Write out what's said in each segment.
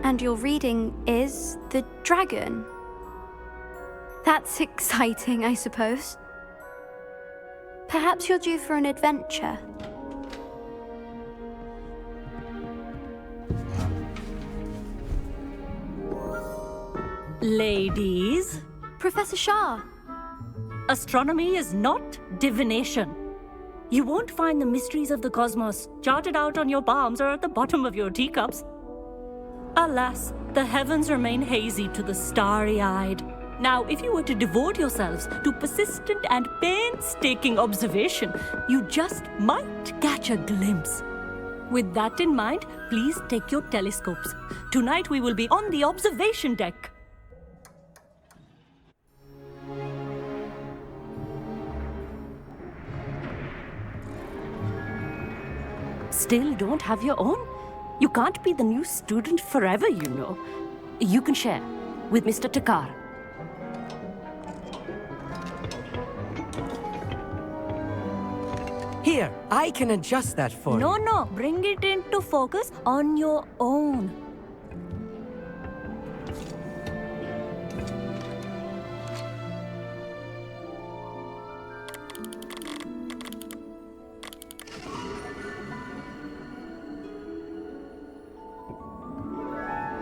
And your reading is the dragon. That's exciting, I suppose. Perhaps you're due for an adventure. Ladies, Professor Shah. astronomy is not divination. You won't find the mysteries of the cosmos charted out on your palms or at the bottom of your teacups. Alas, the heavens remain hazy to the starry-eyed. Now, if you were to devote yourselves to persistent and painstaking observation, you just might catch a glimpse. With that in mind, please take your telescopes. Tonight we will be on the observation deck. Still don't have your own? You can't be the new student forever, you know. You can share with Mr. Takar. Here, I can adjust that for you. No, bring it into focus on your own.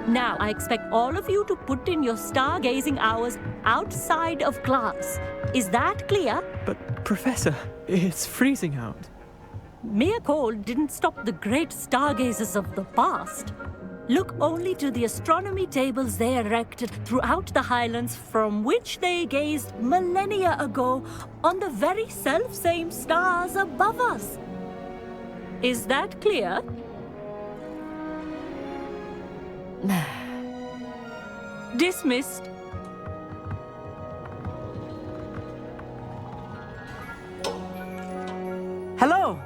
Now, I expect all of you to put in your stargazing hours outside of class. Is that clear? But, Professor, it's freezing out. Mere cold didn't stop the great stargazers of the past. Look only to the astronomy tables they erected throughout the highlands from which they gazed millennia ago on the very self-same stars above us. Is that clear? Dismissed. Hello!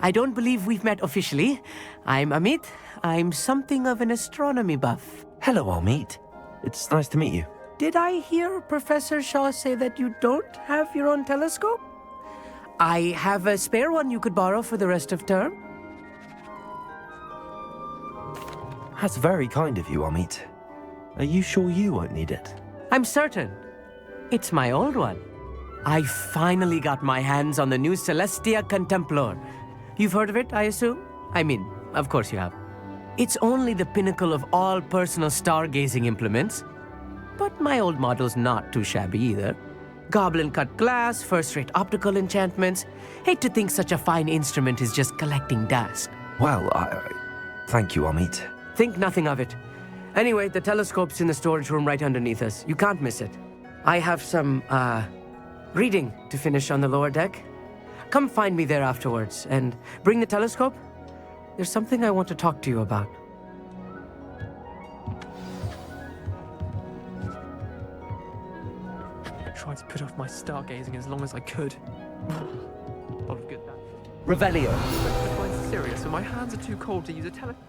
I don't believe we've met officially. I'm Amit. I'm something of an astronomy buff. Hello, Amit. It's nice to meet you. Did I hear Professor Shaw say that you don't have your own telescope? I have a spare one you could borrow for the rest of term. That's very kind of you, Amit. Are you sure you won't need it? I'm certain. It's my old one. I finally got my hands on the new Celestia Contemplar. You've heard of it, I assume? I mean, of course you have. It's only the pinnacle of all personal stargazing implements. But my old model's not too shabby either. Goblin-cut glass, first-rate optical enchantments. Hate to think such a fine instrument is just collecting dust. Well, thank you, Amit. Think nothing of it. Anyway, the telescope's in the storage room right underneath us. You can't miss it. I have some, reading to finish on the lower deck. Come find me there afterwards, and bring the telescope. There's something I want to talk to you about. I tried to put off my stargazing as long as I could. A lot of good that. Revelio. I'm quite serious, but my hands are too cold to use a telescope.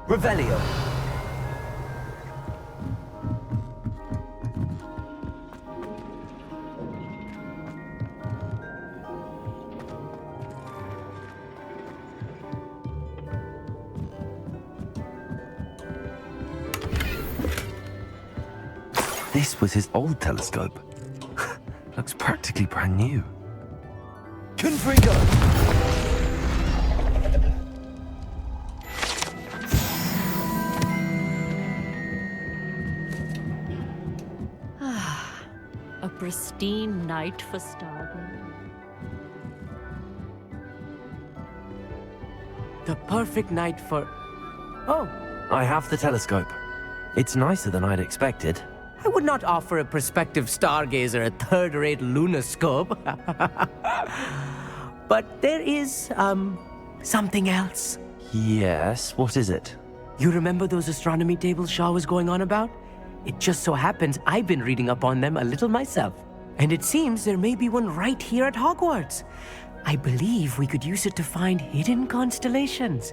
Revelio. This was his old telescope. Looks practically brand new. Confringo! A pristine night for stargazing. The perfect night for... Oh, I have the telescope. It's nicer than I'd expected. I would not offer a prospective stargazer a third-rate lunoscope. But there is, something else. Yes, what is it? You remember those astronomy tables Shaw was going on about? It just so happens I've been reading up on them a little myself. And it seems there may be one right here at Hogwarts. I believe we could use it to find hidden constellations.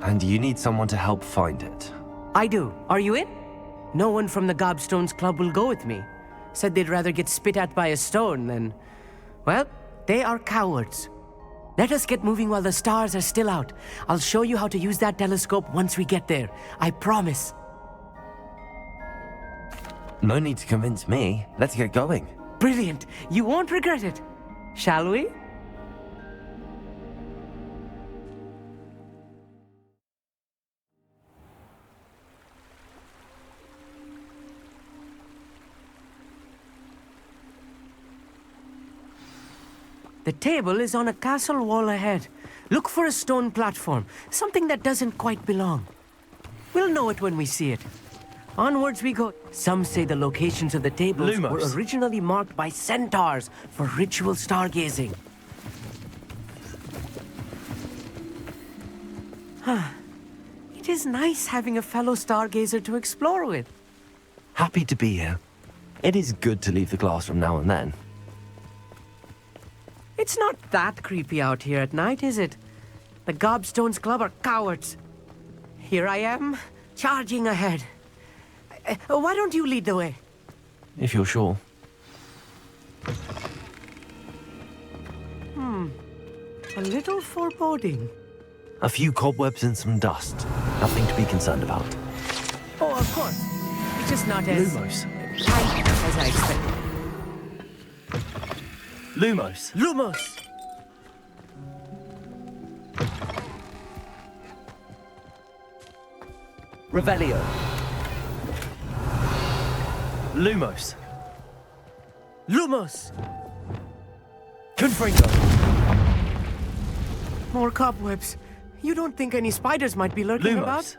And you need someone to help find it. I do. Are you in? No one from the Gobstones Club will go with me. Said they'd rather get spit at by a stone than... Well, they are cowards. Let us get moving while the stars are still out. I'll show you how to use that telescope once we get there. I promise. No need to convince me. Let's get going. Brilliant. You won't regret it. Shall we? The table is on a castle wall ahead. Look for a stone platform, something that doesn't quite belong. We'll know it when we see it. Onwards we go. Some say the locations of the tables Lumos. were originally marked by centaurs for ritual stargazing. It is nice having a fellow stargazer to explore with. Happy to be here. It is good to leave the classroom now and then. It's not that creepy out here at night, is it? The Gobstones Club are cowards. Here I am, charging ahead. Why don't you lead the way? If you're sure. A little foreboding. A few cobwebs and some dust. Nothing to be concerned about. Oh, of course. It's just not as Lumos. tight as I expected. Lumos. Lumos! Revelio. Lumos. Lumos! Confringo. More cobwebs. You don't think any spiders might be lurking about? Lumos.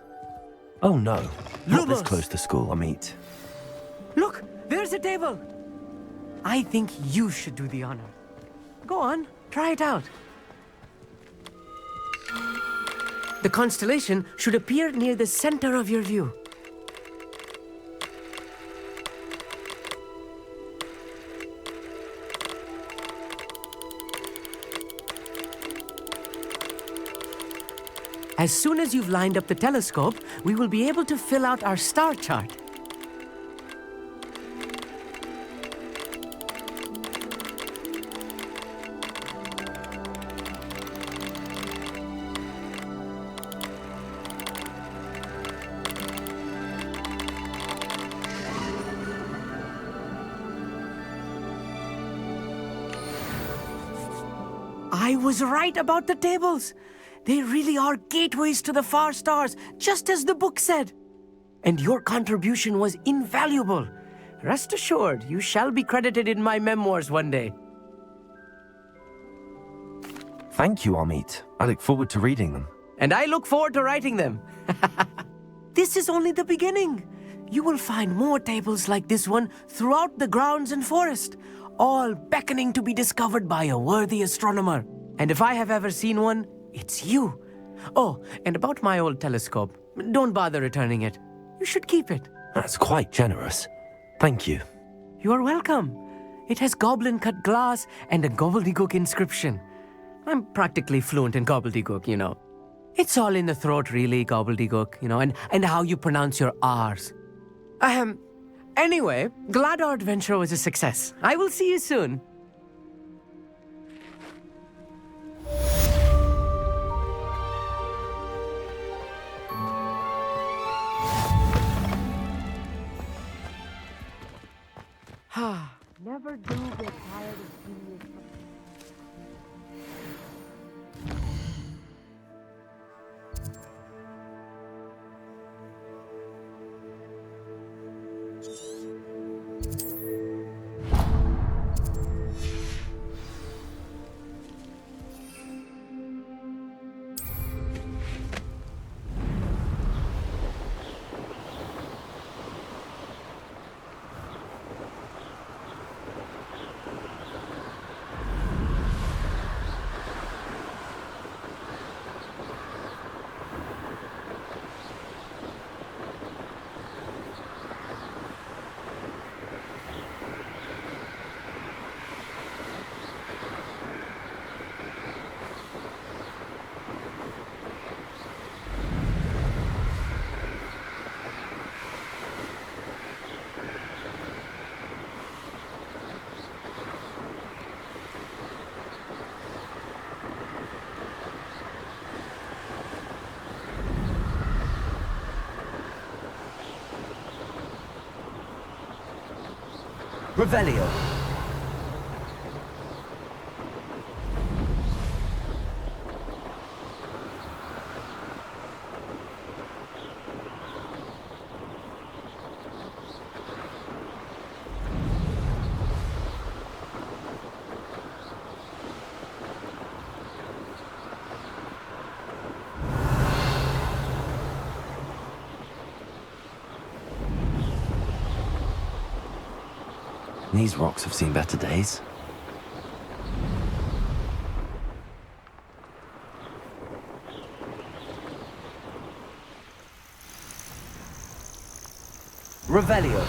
Oh no. Not this Lumos. close to school, Amit. Look, there's a table. I think you should do the honor. Go on, try it out. The constellation should appear near the center of your view. As soon as you've lined up the telescope, we will be able to fill out our star chart. I was right about the tables. They really are gateways to the far stars, just as the book said. And your contribution was invaluable. Rest assured, you shall be credited in my memoirs one day. Thank you, Amit. I look forward to reading them. And I look forward to writing them. This is only the beginning. You will find more tables like this one throughout the grounds and forest, all beckoning to be discovered by a worthy astronomer. And if I have ever seen one, it's you. Oh, and about my old telescope, don't bother returning it. You should keep it. That's quite generous. Thank you. You are welcome. It has goblin-cut glass and a gobbledygook inscription. I'm practically fluent in gobbledygook, you know. It's all in the throat, really, gobbledygook, you know, and how you pronounce your R's. Anyway, glad our adventure was a success. I will see you soon. Never do get tired of seeing your... Revelio. These rocks have seen better days. Revelio.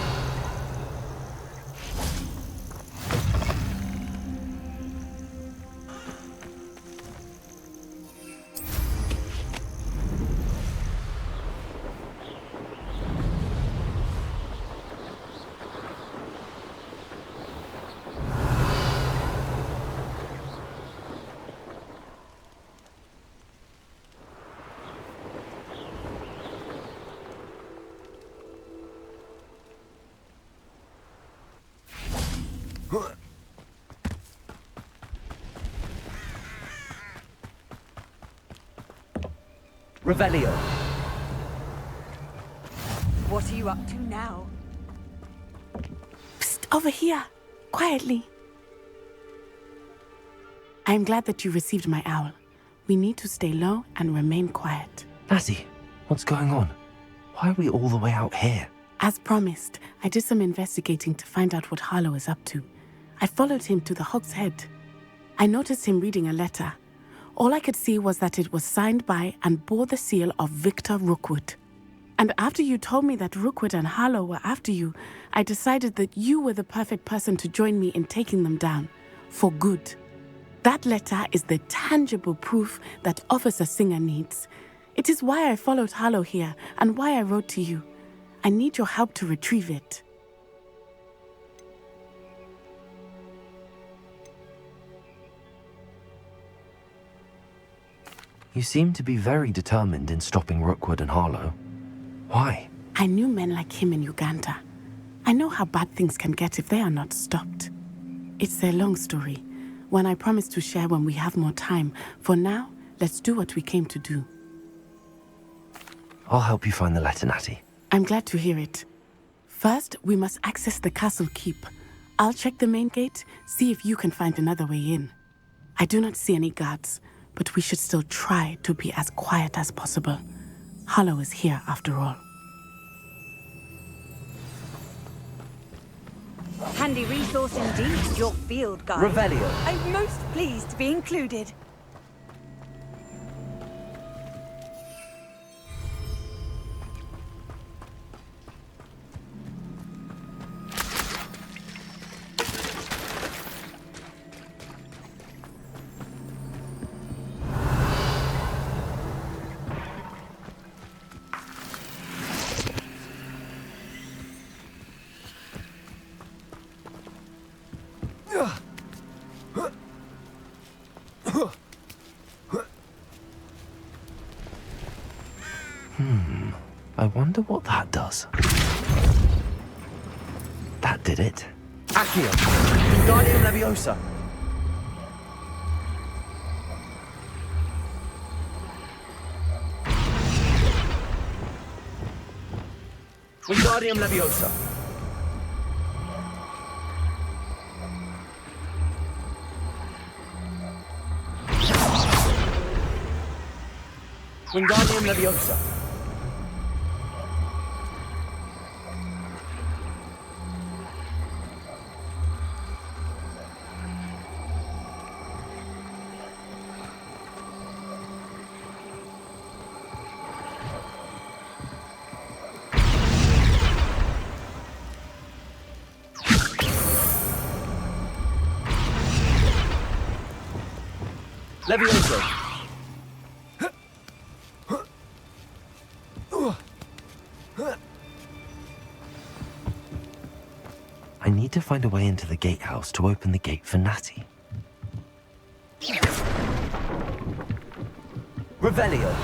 Revelio. What are you up to now? Psst, over here. Quietly. I am glad that you received my owl. We need to stay low and remain quiet. Natty, what's going on? Why are we all the way out here? As promised, I did some investigating to find out what Harlow is up to. I followed him to the Hog's Head. I noticed him reading a letter. All I could see was that it was signed by and bore the seal of Victor Rookwood. And after you told me that Rookwood and Harlow were after you, I decided that you were the perfect person to join me in taking them down. For good. That letter is the tangible proof that Officer Singer needs. It is why I followed Harlow here and why I wrote to you. I need your help to retrieve it. You seem to be very determined in stopping Rookwood and Harlow. Why? I knew men like him in Uganda. I know how bad things can get if they are not stopped. It's a long story, one I promise to share when we have more time. For now, let's do what we came to do. I'll help you find the letter, Natty. I'm glad to hear it. First, we must access the castle keep. I'll check the main gate, see if you can find another way in. I do not see any guards, but we should still try to be as quiet as possible. Harlow is here after all. Handy resource indeed, your field guide. Revelio. I'm most pleased to be included. I wonder what that does. That did it. Accio. Wingardium Leviosa. Wingardium Leviosa. Wingardium Leviosa. Levioso. I need to find a way into the gatehouse to open the gate for Natty. Revelio.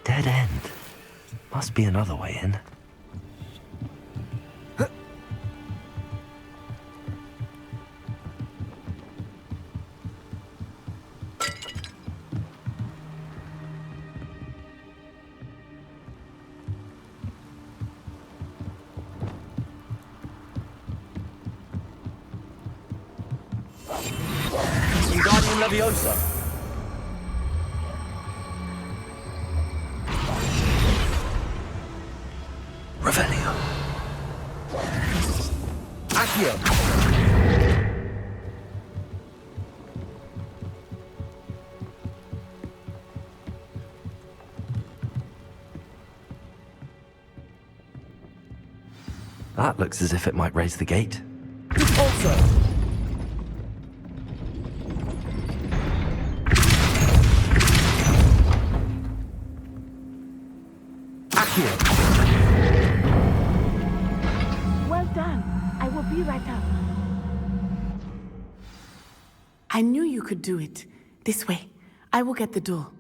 Dead end. Must be another way in. Wingardium Leviosa. Revelio. Accio. That looks as if it might raise the gate. Also. Accio. Well done. I will be right up. I knew you could do it. This way. I will get the door.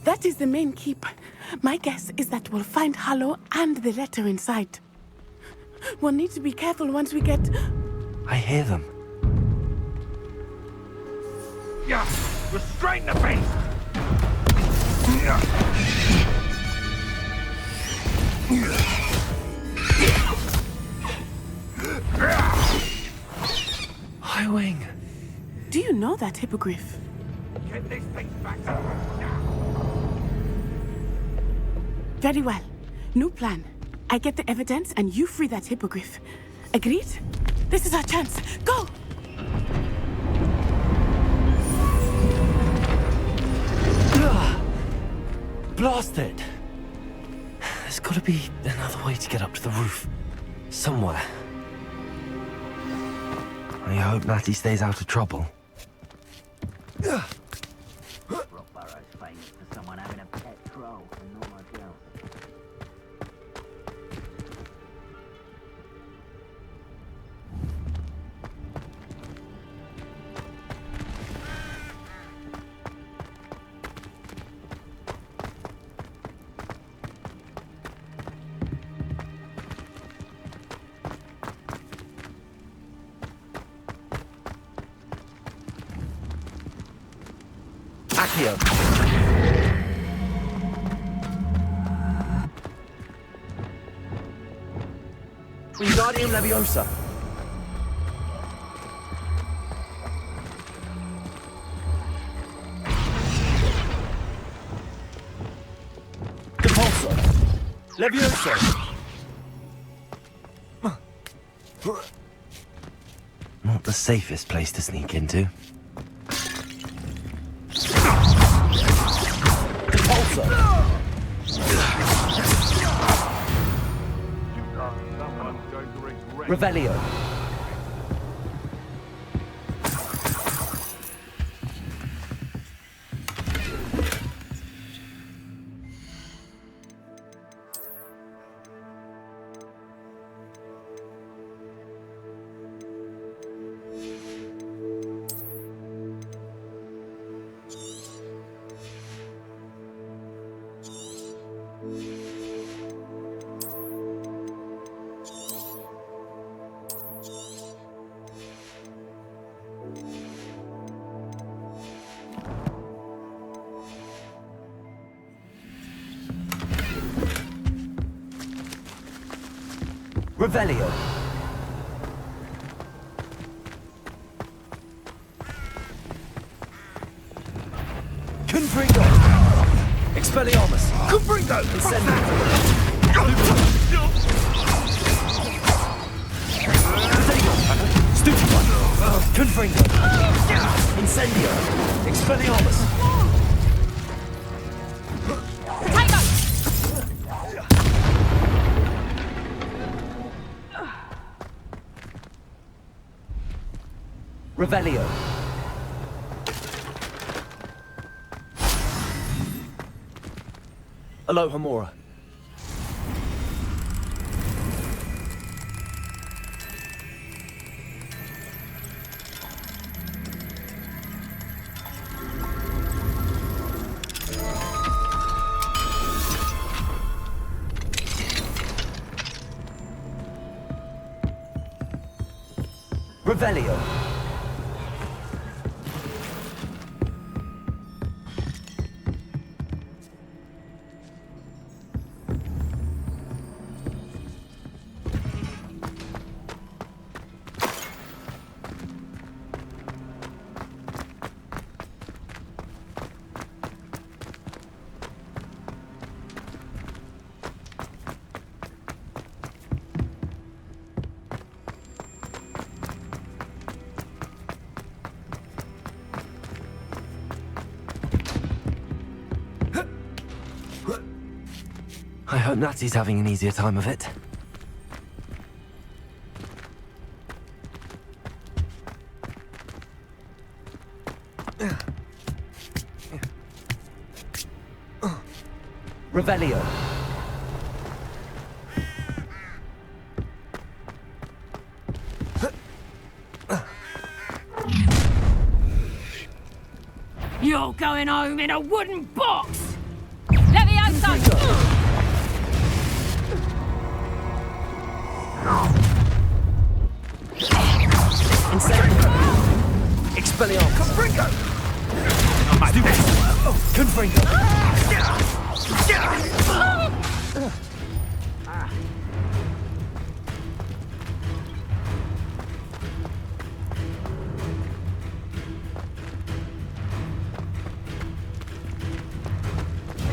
That is the main keep. My guess is that we'll find Harlow and the letter inside. We'll need to be careful once we get... I hear them. Yeah, restrain the beast! Highwing. Do you know that hippogriff? Get this thing back to now! Very well. New plan. I get the evidence and you free that hippogriff. Agreed? This is our chance. Go! Blasted! There's gotta be another way to get up to the roof. Somewhere. I hope Natty stays out of trouble. Rockborough's famous for someone having a pet troll and not much else. Accio. Wingardium Leviosa. Depulso. Leviosa. Not the safest place to sneak into. Depulso. Revelio. Revelio. Confringo. Expelliarmus. Confringo. Incendio. Stupefy. Confringo. Incendio. Expelliarmus. Revelio. Alohomora. Revelio. Hope Natty's having an easier time of it. Revelio. You're going home in a wooden box! Levioso! Expelliarmus. Confringo! Confringo.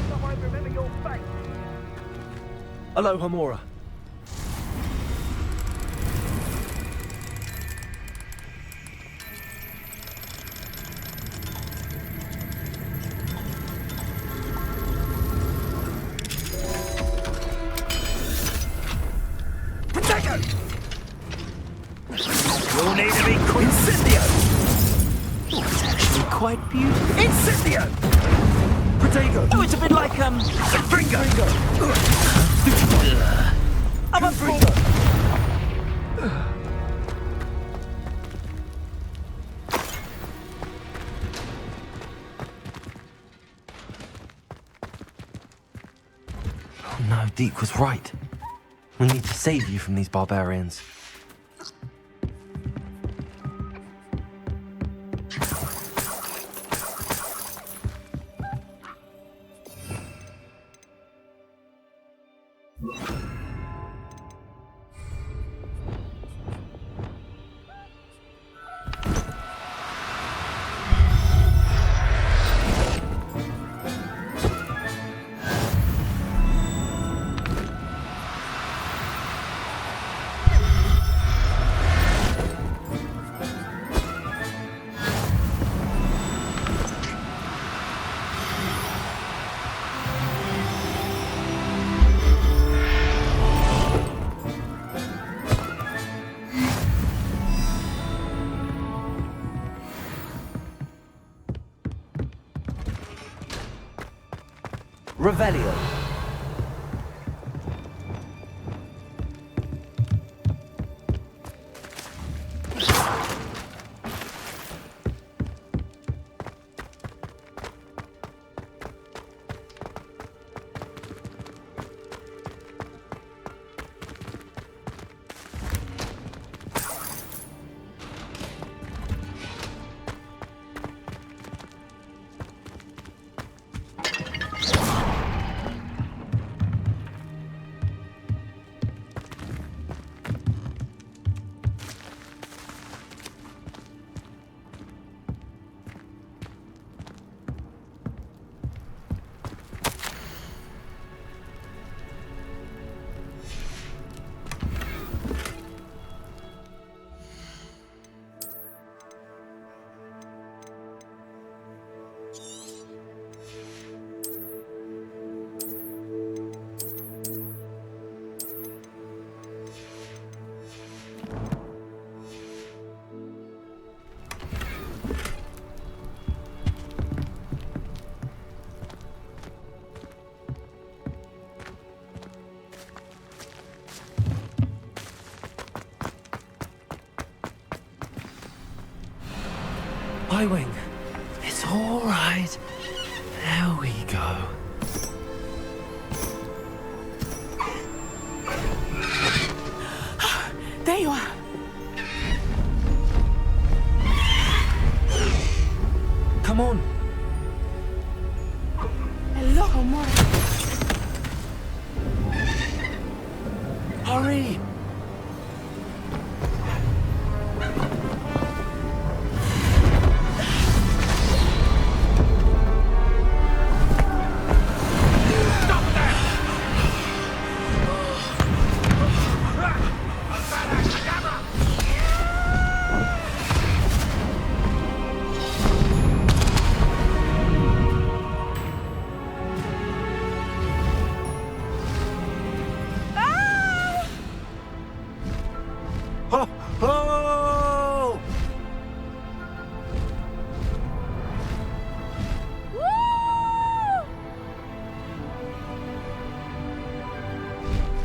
Someone remember your face. Hello, Hamora. You'll need to be quick. Incendio! It's actually quite beautiful. Incendio! Protego! Oh, it's a bit like, Confringo! I'm a Confringo. Oh no, Deke was right. We need to save you from these barbarians. Revelio. Y-Wing, it's all right. There we go. There you are. Come on. Hello, Hamora. Hurry.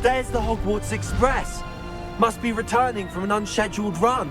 There's the Hogwarts Express. Must be returning from an unscheduled run.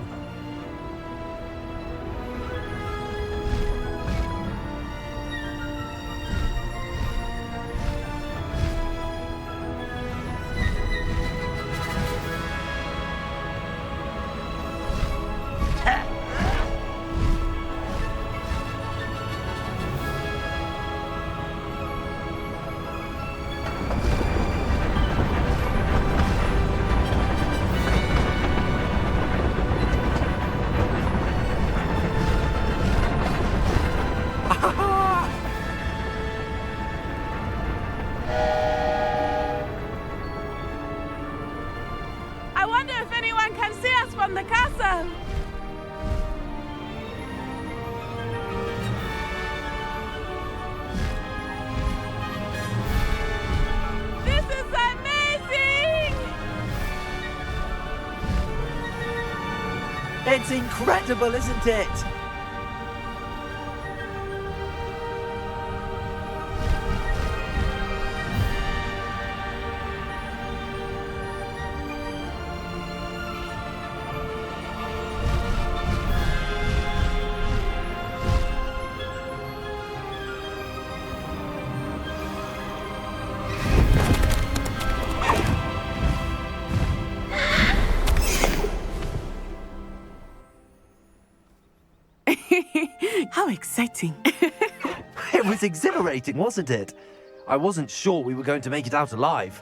I wonder if anyone can see us from the castle. This is amazing! It's incredible, isn't it? How exciting. It was exhilarating, wasn't it? I wasn't sure we were going to make it out alive.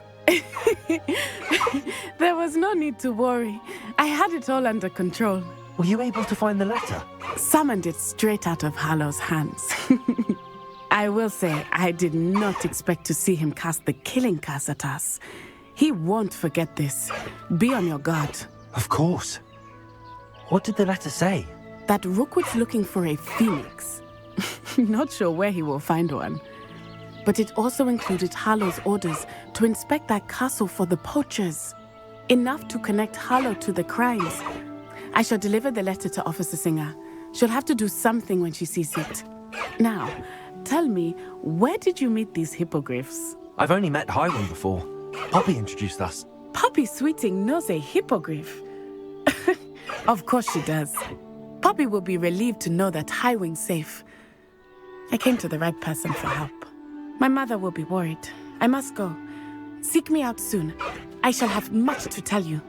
There was no need to worry. I had it all under control. Were you able to find the letter? Summoned it straight out of Harlow's hands. I will say, I did not expect to see him cast the killing curse at us. He won't forget this. Be on your guard. Of course. What did the letter say? That Rookwood's looking for a phoenix. Not sure where he will find one. But it also included Harlow's orders to inspect that castle for the poachers. Enough to connect Harlow to the crimes. I shall deliver the letter to Officer Singer. She'll have to do something when she sees it. Now, tell me, where did you meet these hippogriffs? I've only met Highway before. Poppy introduced us. Poppy Sweeting knows a hippogriff. Of course she does. Poppy will be relieved to know that Highwing's safe. I came to the right person for help. My mother will be worried. I must go. Seek me out soon. I shall have much to tell you.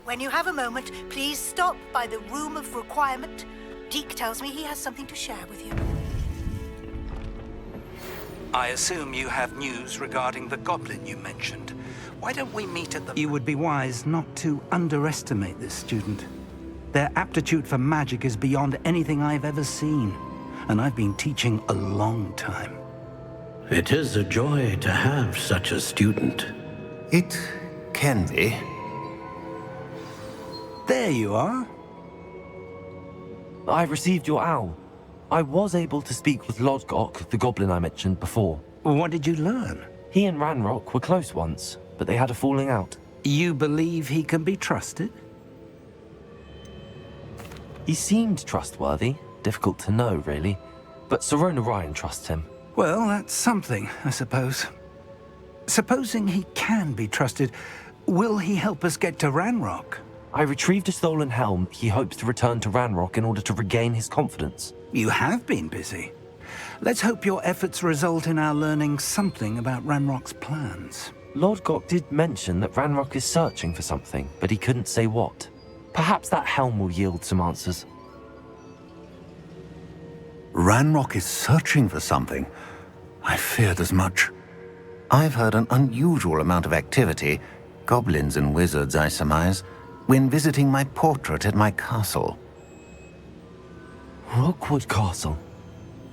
When you have a moment, please stop by the Room of Requirement. Deke tells me he has something to share with you. I assume you have news regarding the goblin you mentioned. Why don't we meet at the... You would be wise not to underestimate this student. Their aptitude for magic is beyond anything I've ever seen. And I've been teaching a long time. It is a joy to have such a student. It can be. There you are. I've received your owl. I was able to speak with Lodgok, the goblin I mentioned before. What did you learn? He and Ranrock were close once, but they had a falling out. You believe he can be trusted? He seemed trustworthy. Difficult to know, really. But Sirona Ryan trusts him. Well, that's something, I suppose. Supposing he can be trusted, will he help us get to Ranrock? I retrieved a stolen helm. He hopes to return to Ranrock in order to regain his confidence. You have been busy. Let's hope your efforts result in our learning something about Ranrock's plans. Lord Gok did mention that Ranrock is searching for something, but he couldn't say what. Perhaps that helm will yield some answers. Ranrock is searching for something. I feared as much. I've heard an unusual amount of activity, goblins and wizards, I surmise, when visiting my portrait at my castle. Rookwood Castle?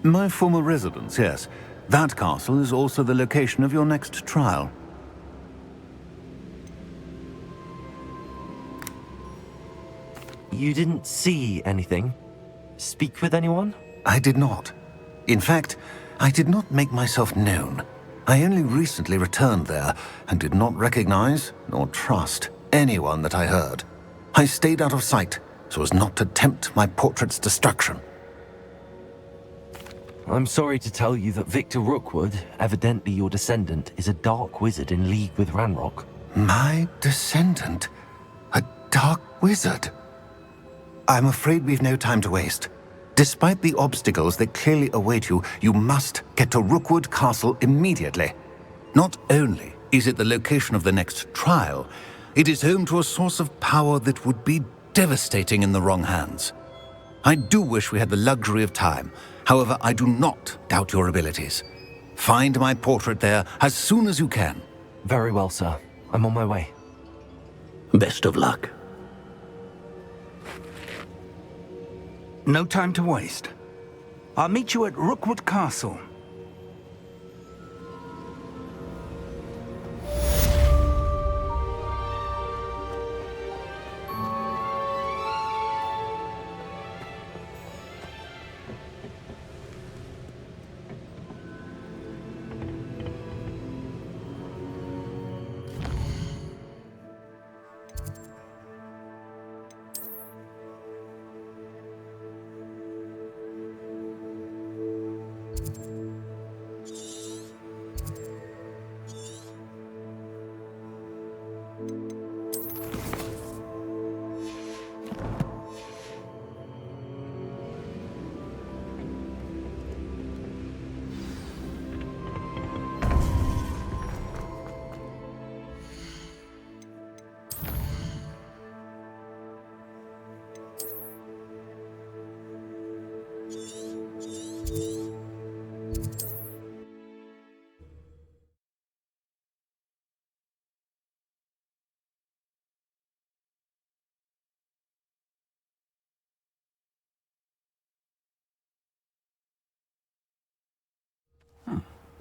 My former residence, yes. That castle is also the location of your next trial. You didn't see anything? Speak with anyone? I did not. In fact, I did not make myself known. I only recently returned there and did not recognize nor trust anyone that I heard. I stayed out of sight so as not to tempt my portrait's destruction. I'm sorry to tell you that Victor Rookwood, evidently your descendant, is a dark wizard in league with Ranrock. My descendant? A dark wizard? I'm afraid we've no time to waste. Despite the obstacles that clearly await you, you must get to Rookwood Castle immediately. Not only is it the location of the next trial, it is home to a source of power that would be devastating in the wrong hands. I do wish we had the luxury of time. However, I do not doubt your abilities. Find my portrait there as soon as you can. Very well, sir. I'm on my way. Best of luck. No time to waste. I'll meet you at Rookwood Castle.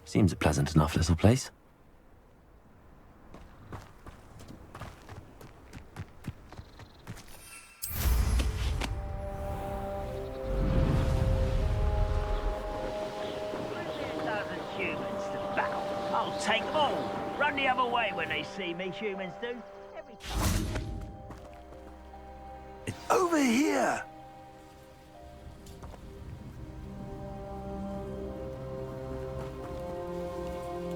Seems a pleasant enough little place. I'll take them all. Run the other way when they see me, humans do. Every time. Over here!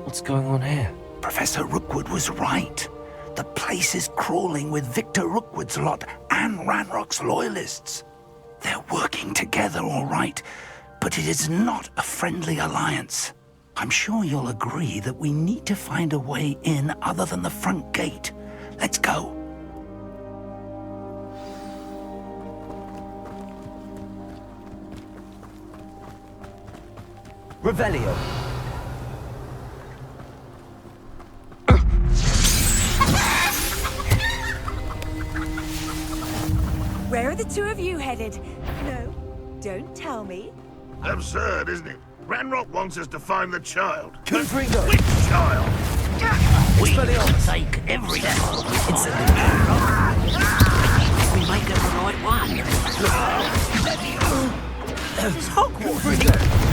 What's going on here? Professor Rookwood was right. The place is crawling with Victor Rookwood's lot and Ranrock's loyalists. They're working together, all right, but it is not a friendly alliance. I'm sure you'll agree that we need to find a way in other than the front gate. Let's go. Revelio. Where are the two of you headed? No, don't tell me. Absurd, isn't it? Ranrock wants us to find the child. Confringo. Which child? We take every child. We make it the right one. It's Hogwarts.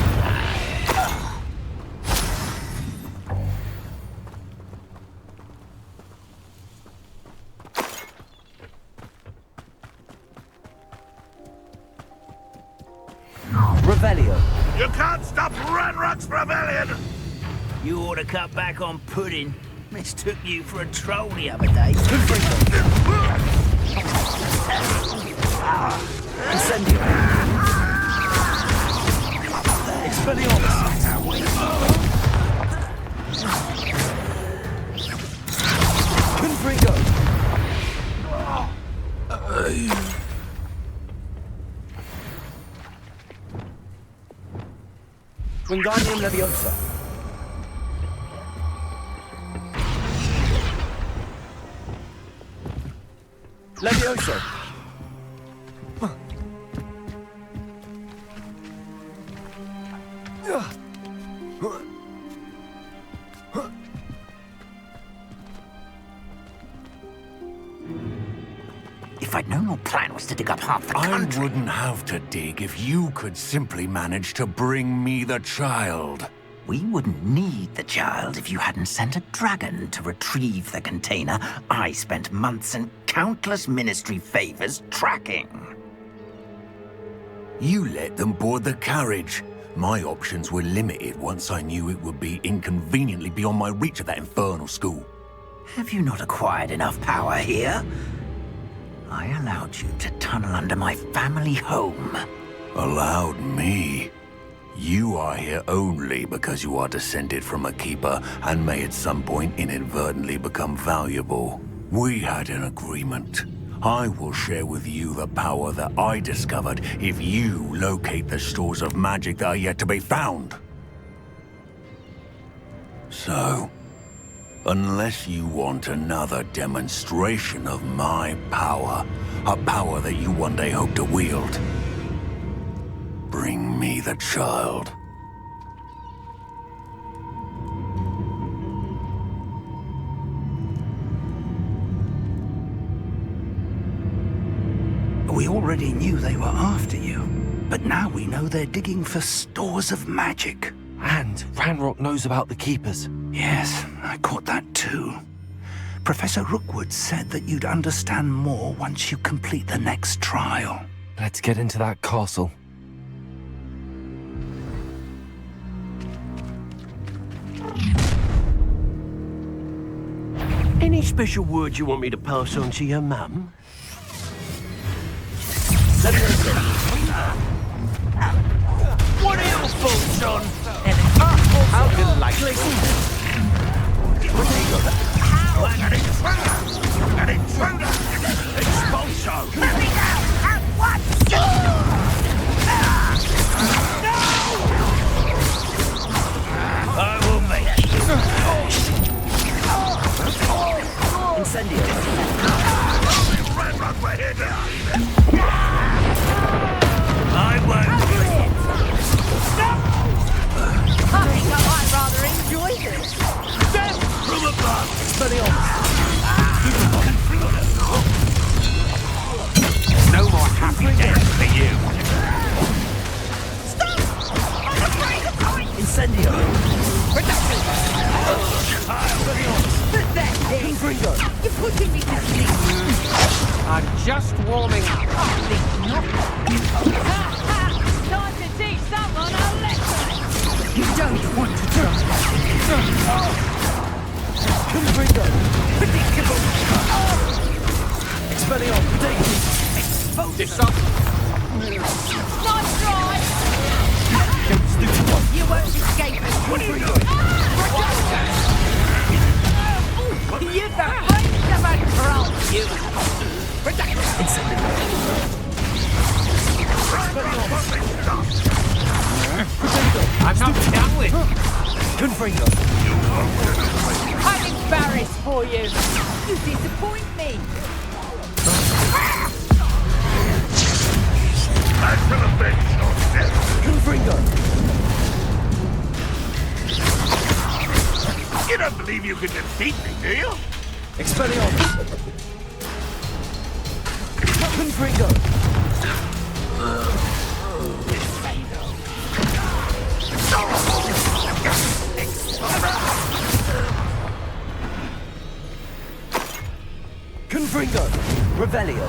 Revelio. You can't stop Ranrock's rebellion! You ought to cut back on pudding. Mistook you for a troll the other day. Incendio. Expelliarmus. Confringo. Wingardium Leviosa. Leviosa. If I'd known your plan was to dig up half the country... I wouldn't have to dig if you could simply manage to bring me the child. We wouldn't need the child if you hadn't sent a dragon to retrieve the container I spent months and countless ministry favors tracking. You let them board the carriage. My options were limited once I knew it would be inconveniently beyond my reach at that infernal school. Have you not acquired enough power here? I allowed you to tunnel under my family home. Allowed me? You are here only because you are descended from a keeper and may at some point inadvertently become valuable. We had an agreement. I will share with you the power that I discovered if you locate the stores of magic that are yet to be found. So, unless you want another demonstration of my power, a power that you one day hope to wield, bring me the child. We already knew they were after you, but now we know they're digging for stores of magic. And Ranrock knows about the Keepers. Yes, I caught that too. Professor Rookwood said that you'd understand more once you complete the next trial. Let's get into that castle. Any special words you want me to pass on to your mum? What are your thoughts on? How delightful. An intruder! An intruder! Expulso! Let me go! At once! I will make you. Incendio. Ranrock, we're here I won't do it. I think I might rather enjoy this. Death from above. No more happy death for you. Stop! I'm afraid of heights! Incendio. Pathetic! You're putting me to sleep. I'm just warming up. Time to teach someone a lesson. You don't want to try. Confringo. Predictable. Expelliarmus. This up. Nice try. Stupid one. You won't escape us. What are you doing? You've the brains of a troll, you. I'm not done with. Confringo. I'm embarrassed for you. You disappoint me. I shall avenge your death! Confringo. You don't believe you can defeat me, do you? Expelliarmus. Confringo. Confringo. Revelio.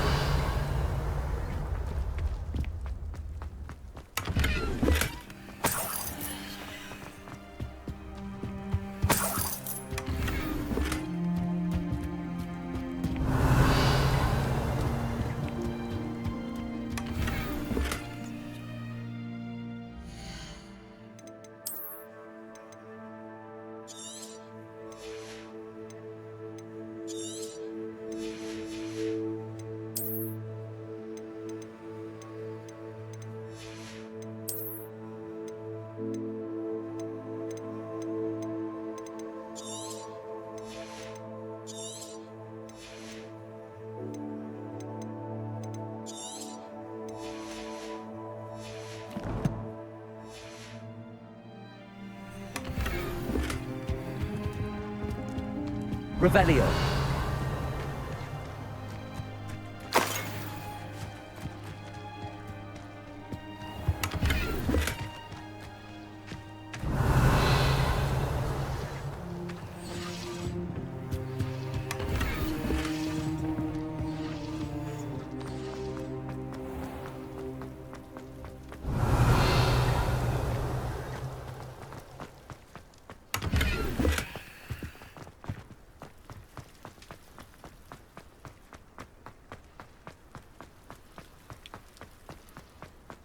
Revelio.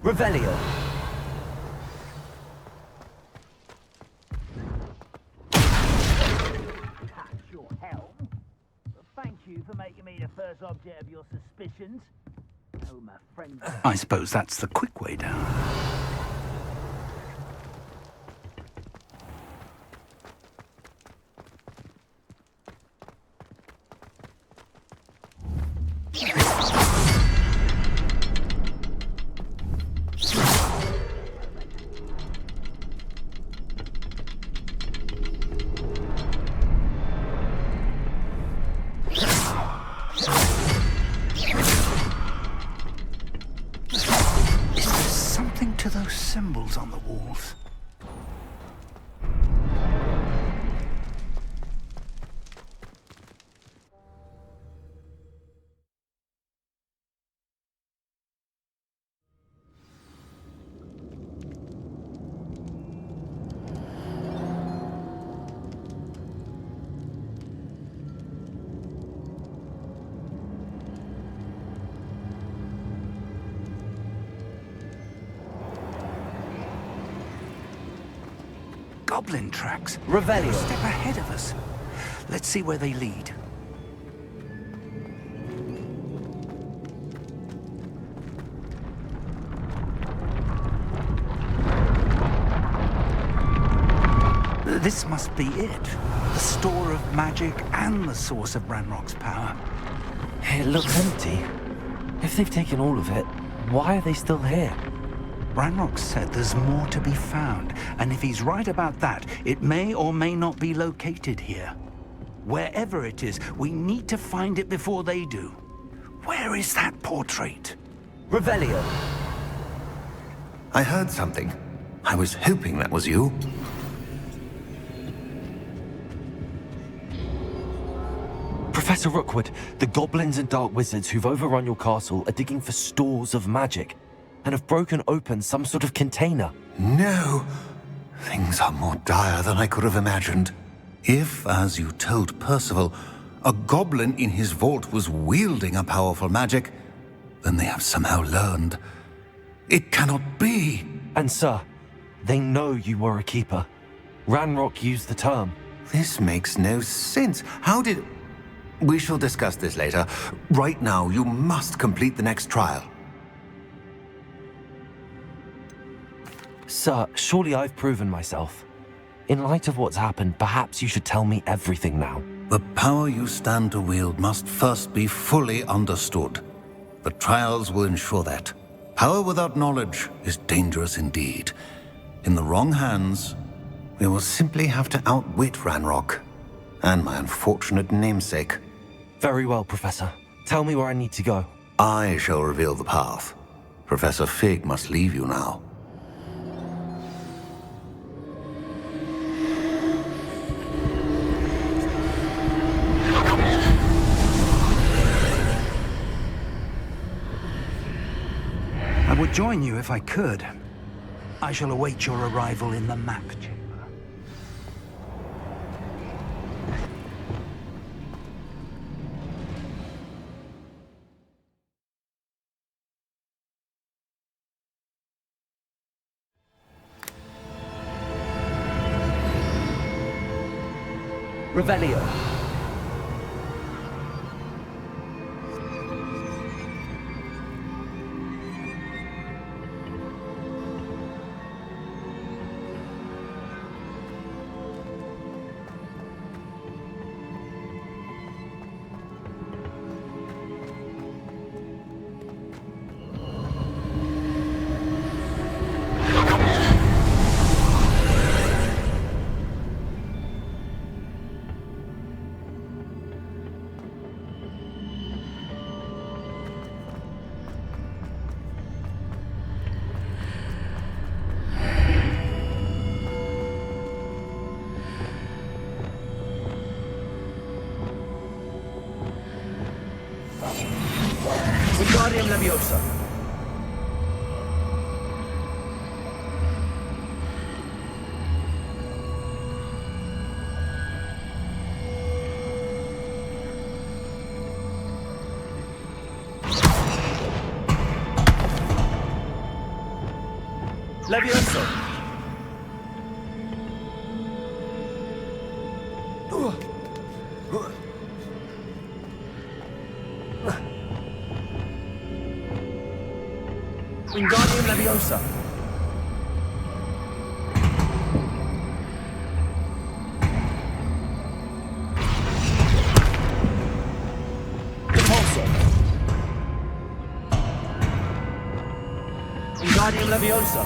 Revelio. Catch your helm. Thank you for making me the first object of your suspicions. Oh, my friend. I suppose that's the quick way down. To those symbols on the walls. Goblin tracks. Revelio. A step ahead of us. Let's see where they lead. This must be it. The store of magic and the source of Ranrock's power. It looks empty. If they've taken all of it, why are they still here? Ranrock said there's more to be found, and if he's right about that, it may or may not be located here. Wherever it is, we need to find it before they do. Where is that portrait? Revelio. I heard something. I was hoping that was you. Professor Rookwood, the goblins and dark wizards who've overrun your castle are digging for stores of magic and have broken open some sort of container. No. Things are more dire than I could have imagined. If, as you told Percival, a goblin in his vault was wielding a powerful magic, then they have somehow learned. It cannot be. And sir, they know you were a keeper. Ranrock used the term. This makes no sense. How did... We shall discuss this later. Right now, you must complete the next trial. Sir, surely I've proven myself. In light of what's happened, perhaps you should tell me everything now. The power you stand to wield must first be fully understood. The trials will ensure that. Power without knowledge is dangerous indeed. In the wrong hands, we will simply have to outwit Ranrock and my unfortunate namesake. Very well, Professor. Tell me where I need to go. I shall reveal the path. Professor Fig must leave you now. I would join you if I could. I shall await your arrival in the map chamber. Revelio. Wingardium Leviosa. Leviosa. Wingardium Leviosa. Repulsor. Wingardium Leviosa.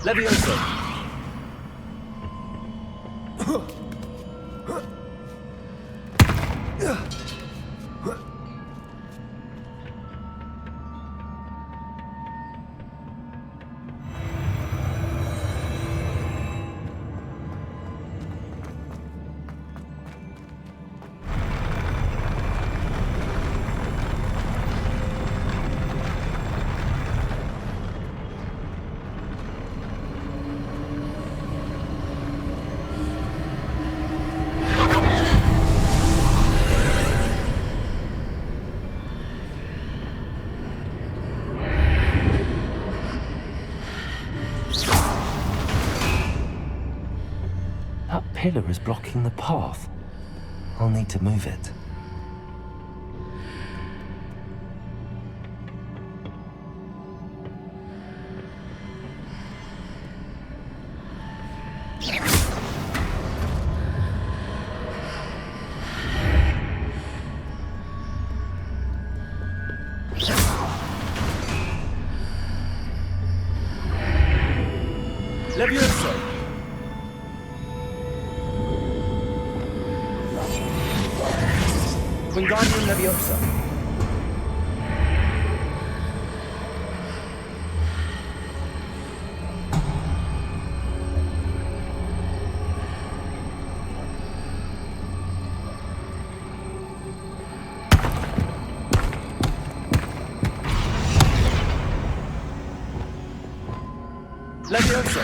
Leviosa. That pillar is blocking the path. I'll need to move it. Leviosa. Wingardium Leviosa. Leviosa.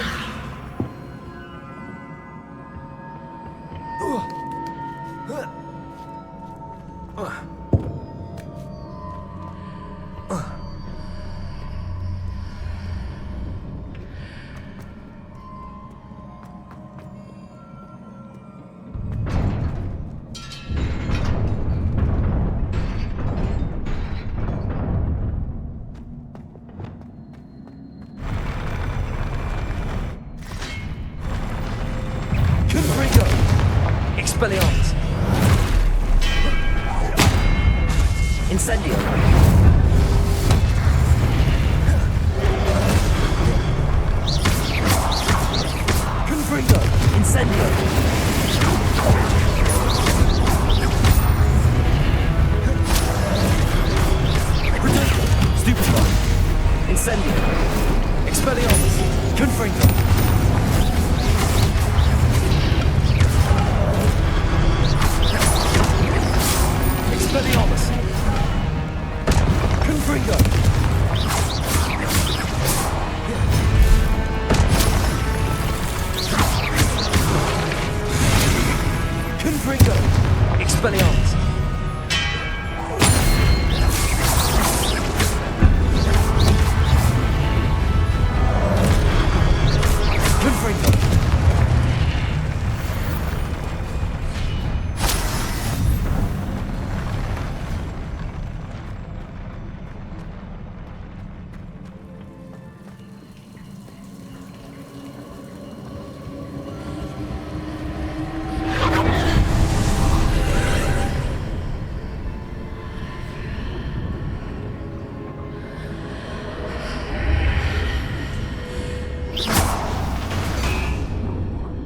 Expelliarmus. Incendio. Confringo. Incendio. Reducto. Stupefy. Incendio. Expelliarmus. Confringo. Expelliarmus. Confringo. Confringo. Expelliarmus. Confringo.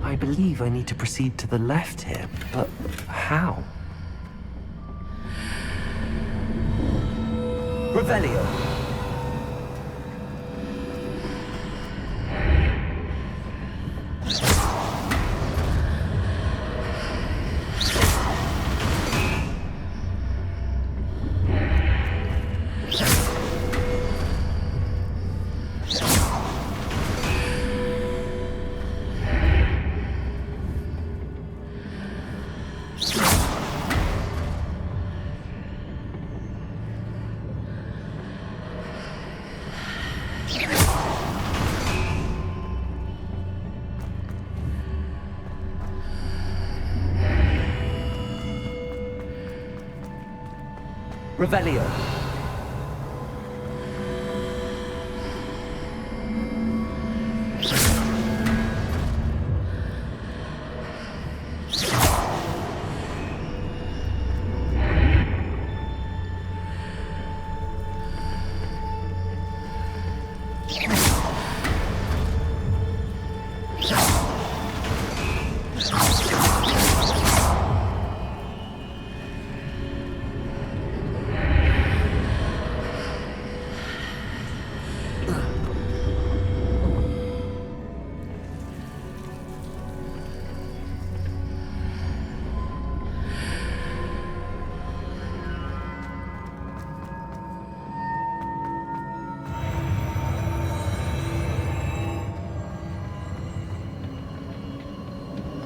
I believe I need to proceed to the left here, but how? Revelio. Revelio.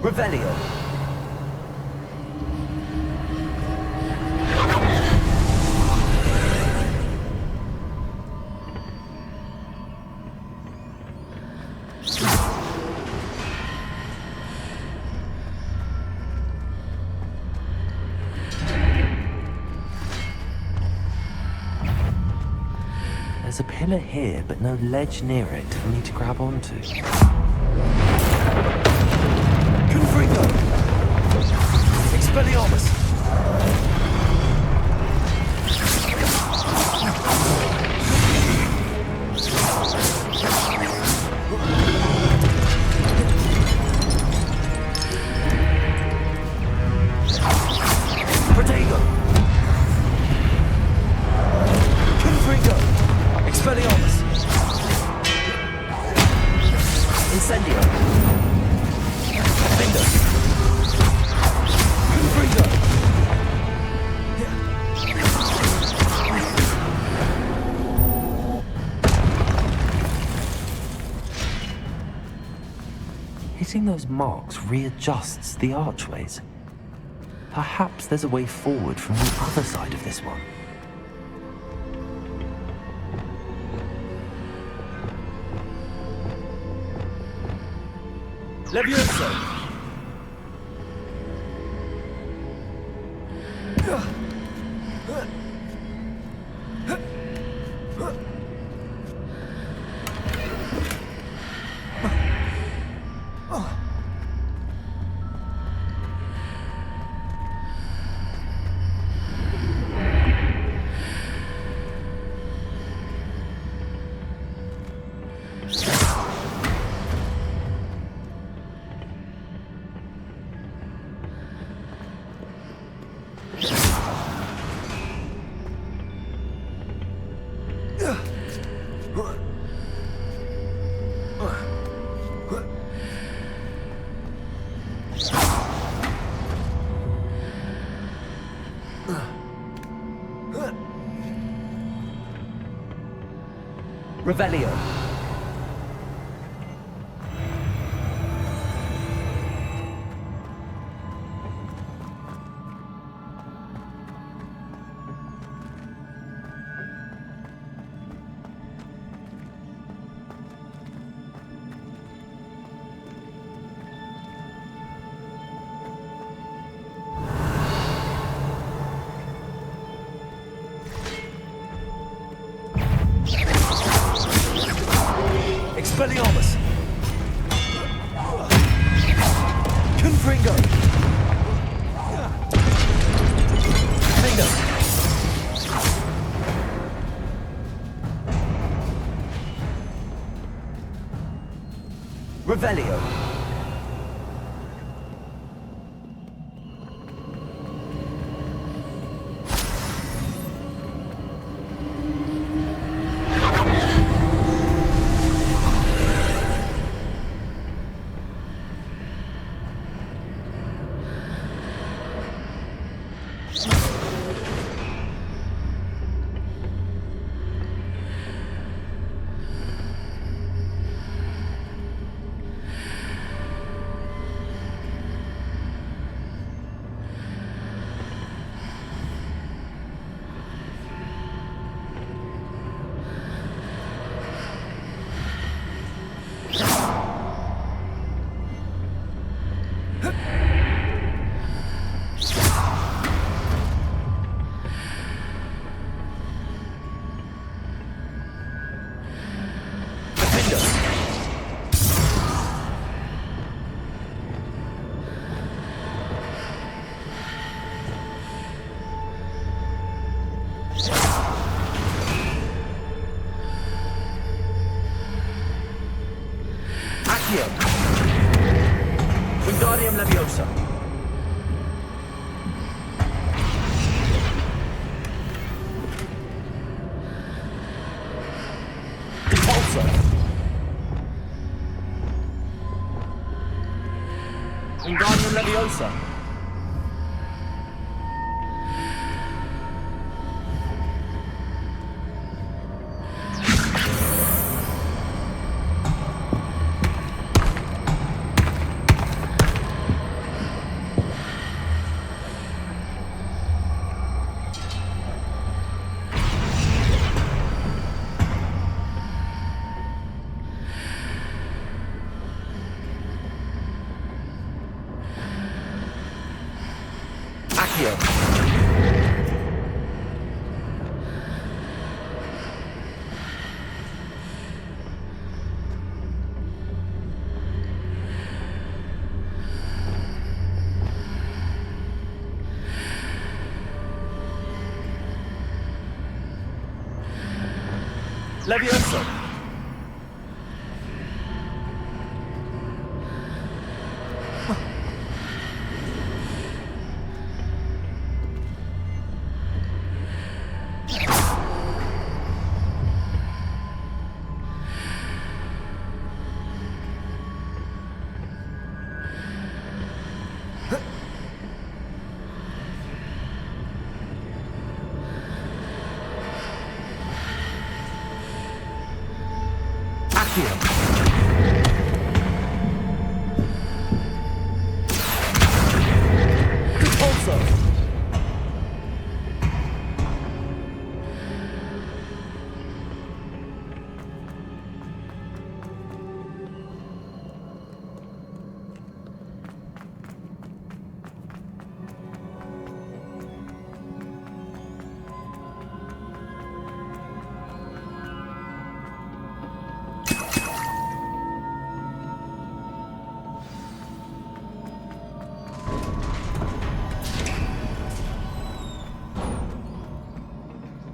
Revelio. There's a pillar here, but no ledge near it for me to grab onto. Confringo! Expelliarmus! Protego! Confringo! Expelliarmus! Incendio! Finger! Confringo! Hitting those marks readjusts the archways. Perhaps there's a way forward from the other side of this one. Levioso! Revelio. Expelliarmus! Confringo! Finger! Revelio. Accio. Wingardium Leviosa. Repulsor. Wingardium Leviosa. Accio. Leviosa.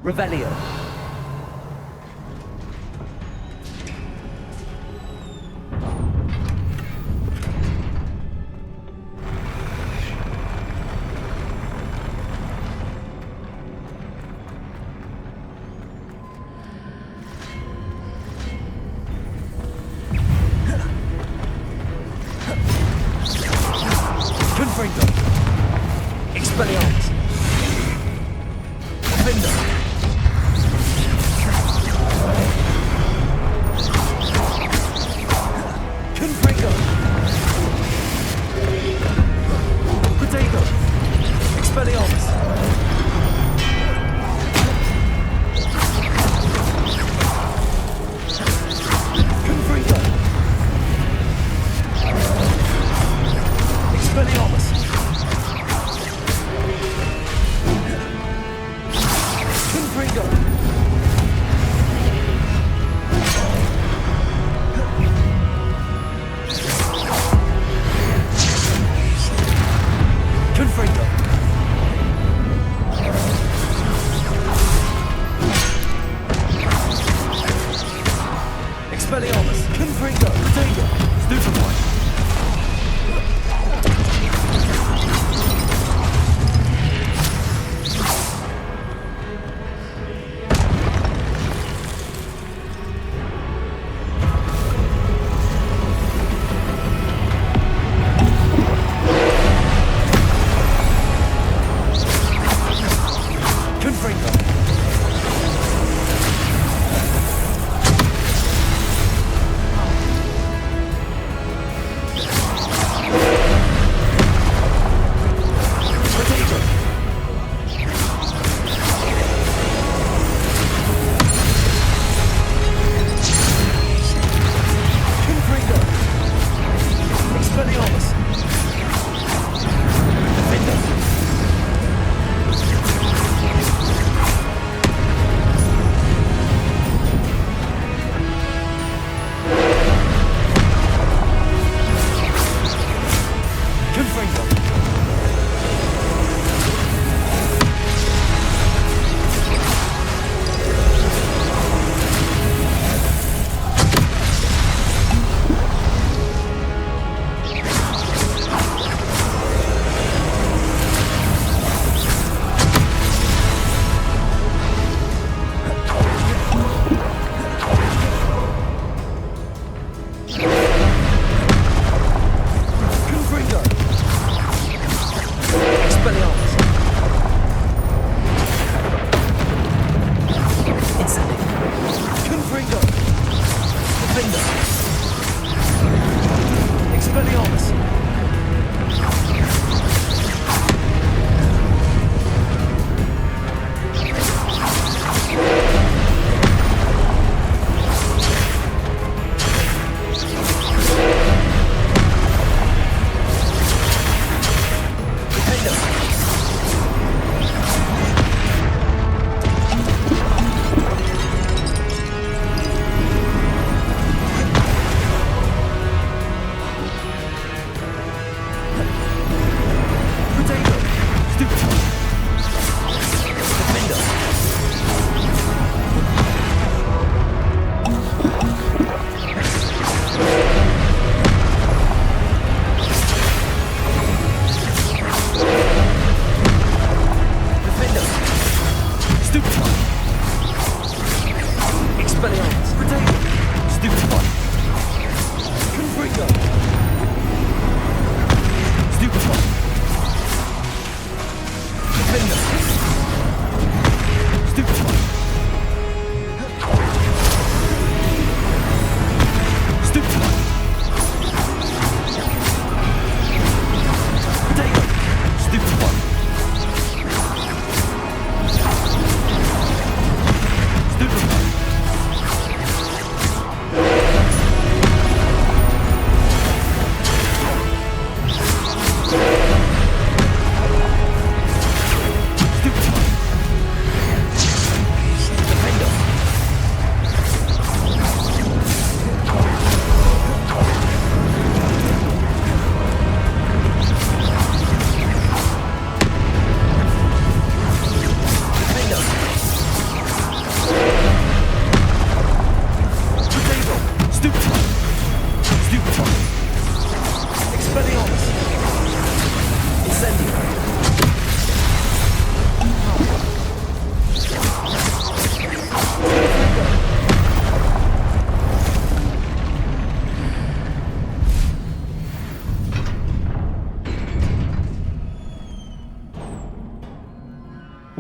Revelio. Confringo. Expelliarmus. Defender.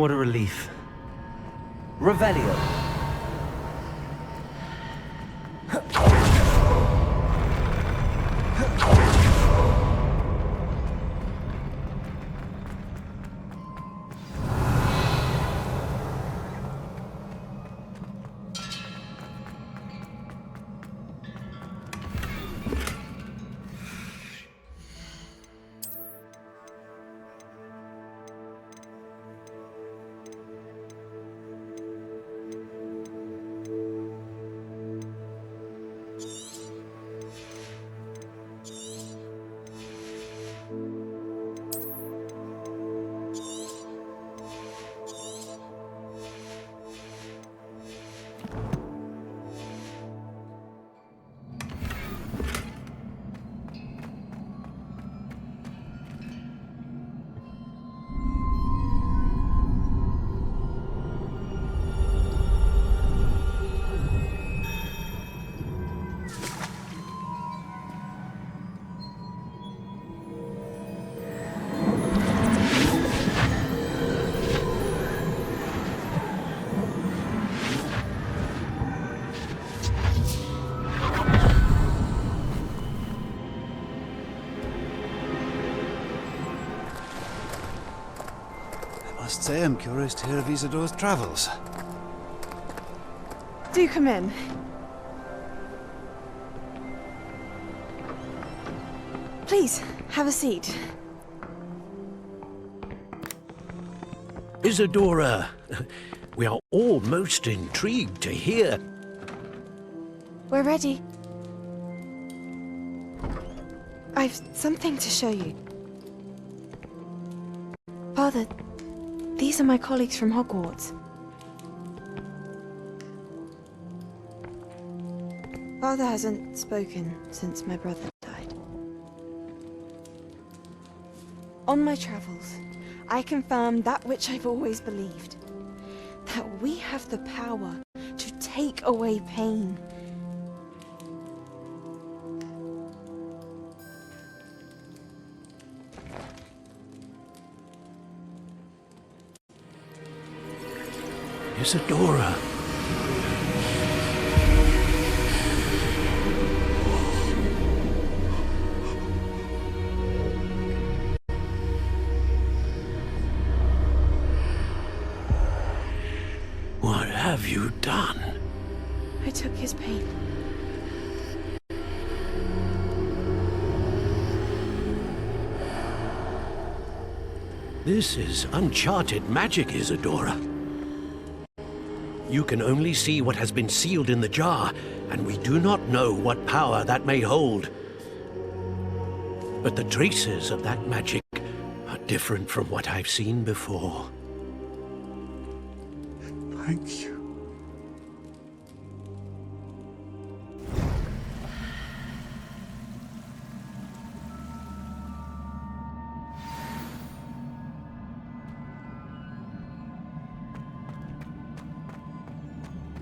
What a relief. Revelio. I must say I'm curious to hear of Isadore's travels. Do come in. Please, have a seat. Isadora, we are all most intrigued to hear. We're ready. I've something to show you. Father, these are my colleagues from Hogwarts. Father hasn't spoken since my brother died. On my travels, I confirmed that which I've always believed. That we have the power to take away pain. Isadora. What have you done? I took his pain. This is uncharted magic, Isadora. You can only see what has been sealed in the jar, and we do not know what power that may hold. But the traces of that magic are different from what I've seen before. Thank you.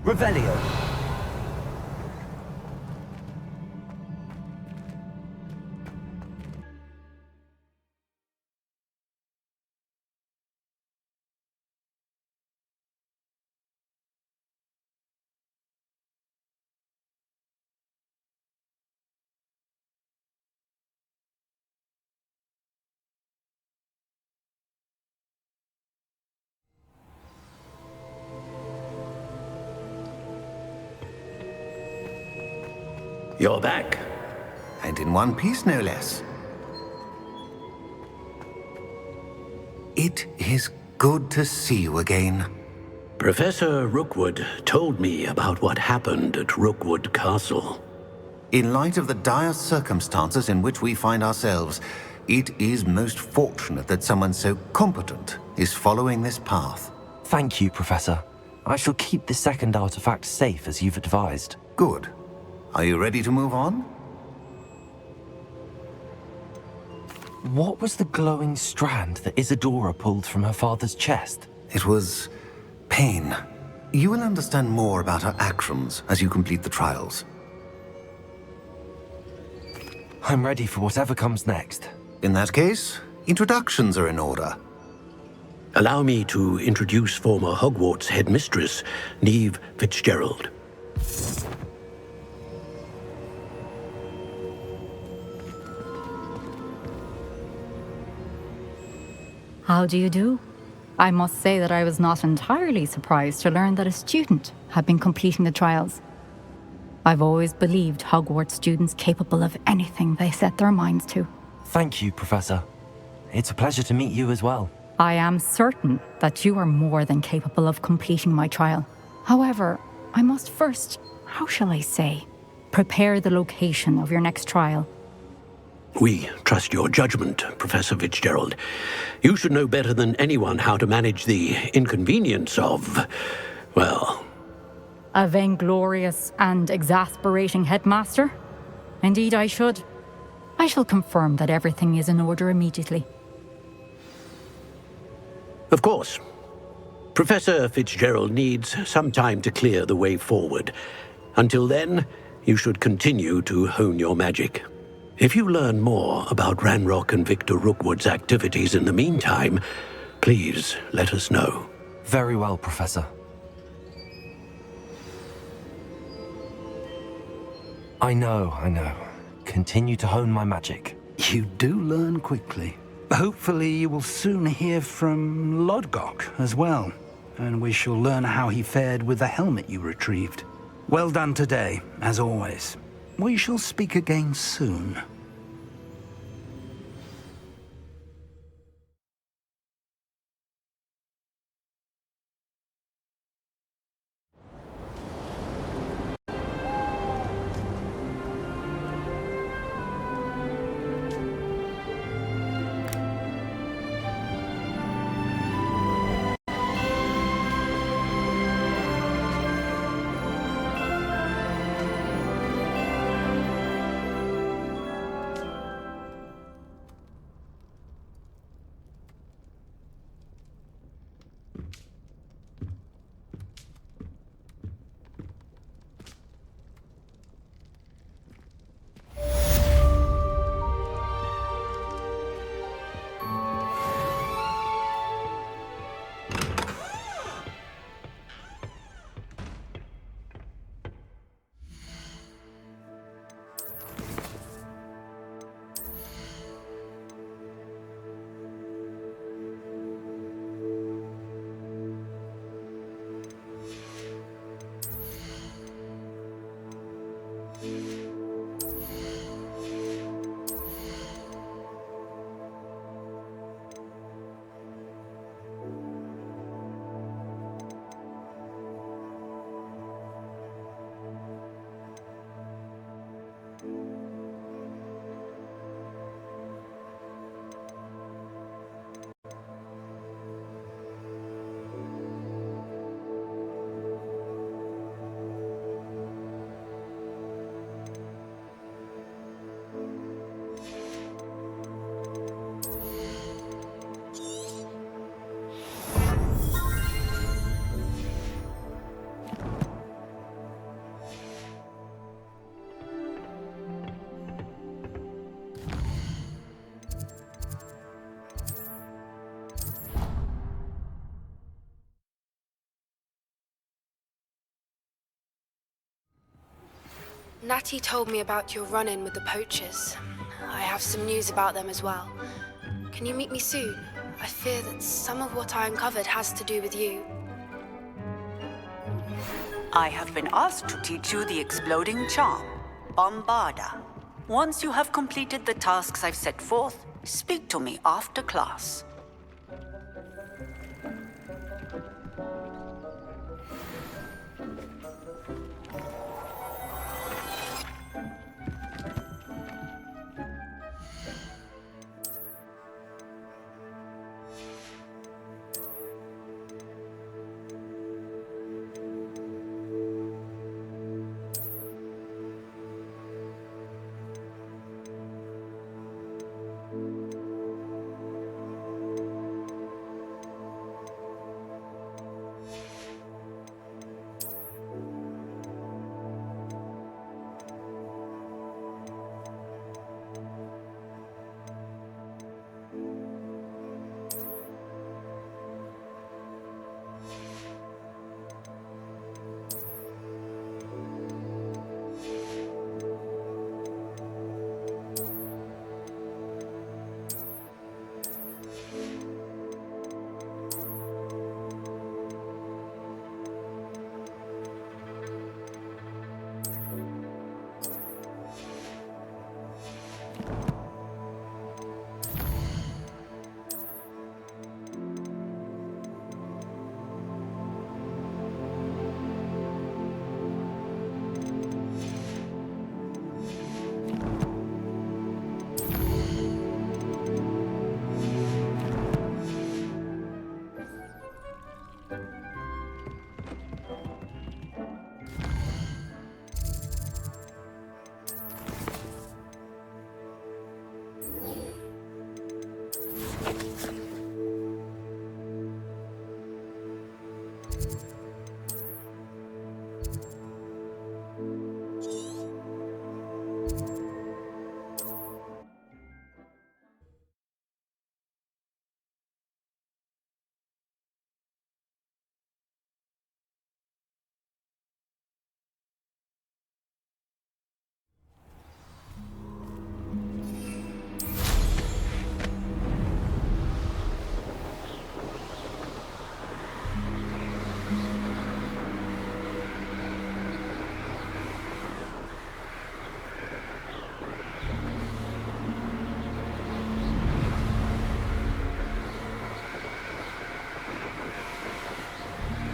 Revelio. You're back. And in one piece, no less. It is good to see you again. Professor Rookwood told me about what happened at Rookwood Castle. In light of the dire circumstances in which we find ourselves, it is most fortunate that someone so competent is following this path. Thank you, Professor. I shall keep the second artifact safe as you've advised. Good. Are you ready to move on? What was the glowing strand that Isadora pulled from her father's chest? It was pain. You will understand more about her actions as you complete the trials. I'm ready for whatever comes next. In that case, introductions are in order. Allow me to introduce former Hogwarts headmistress, Neve Fitzgerald. How do you do? I must say that I was not entirely surprised to learn that a student had been completing the trials. I've always believed Hogwarts students capable of anything they set their minds to. Thank you, Professor. It's a pleasure to meet you as well. I am certain that you are more than capable of completing my trial. However, I must first, how shall I say, prepare the location of your next trial. We trust your judgment, Professor Fitzgerald. You should know better than anyone how to manage the inconvenience of, well... A vainglorious and exasperating headmaster? Indeed I should. I shall confirm that everything is in order immediately. Of course. Professor Fitzgerald needs some time to clear the way forward. Until then, you should continue to hone your magic. If you learn more about Ranrock and Victor Rookwood's activities in the meantime, please let us know. Very well, Professor. I know. Continue to hone my magic. You do learn quickly. Hopefully you will soon hear from Lodgok as well, and we shall learn how he fared with the helmet you retrieved. Well done today, as always. We shall speak again soon. Natty told me about your run-in with the poachers. I have some news about them as well. Can you meet me soon? I fear that some of what I uncovered has to do with you. I have been asked to teach you the exploding charm, Bombarda. Once you have completed the tasks I've set forth, speak to me after class.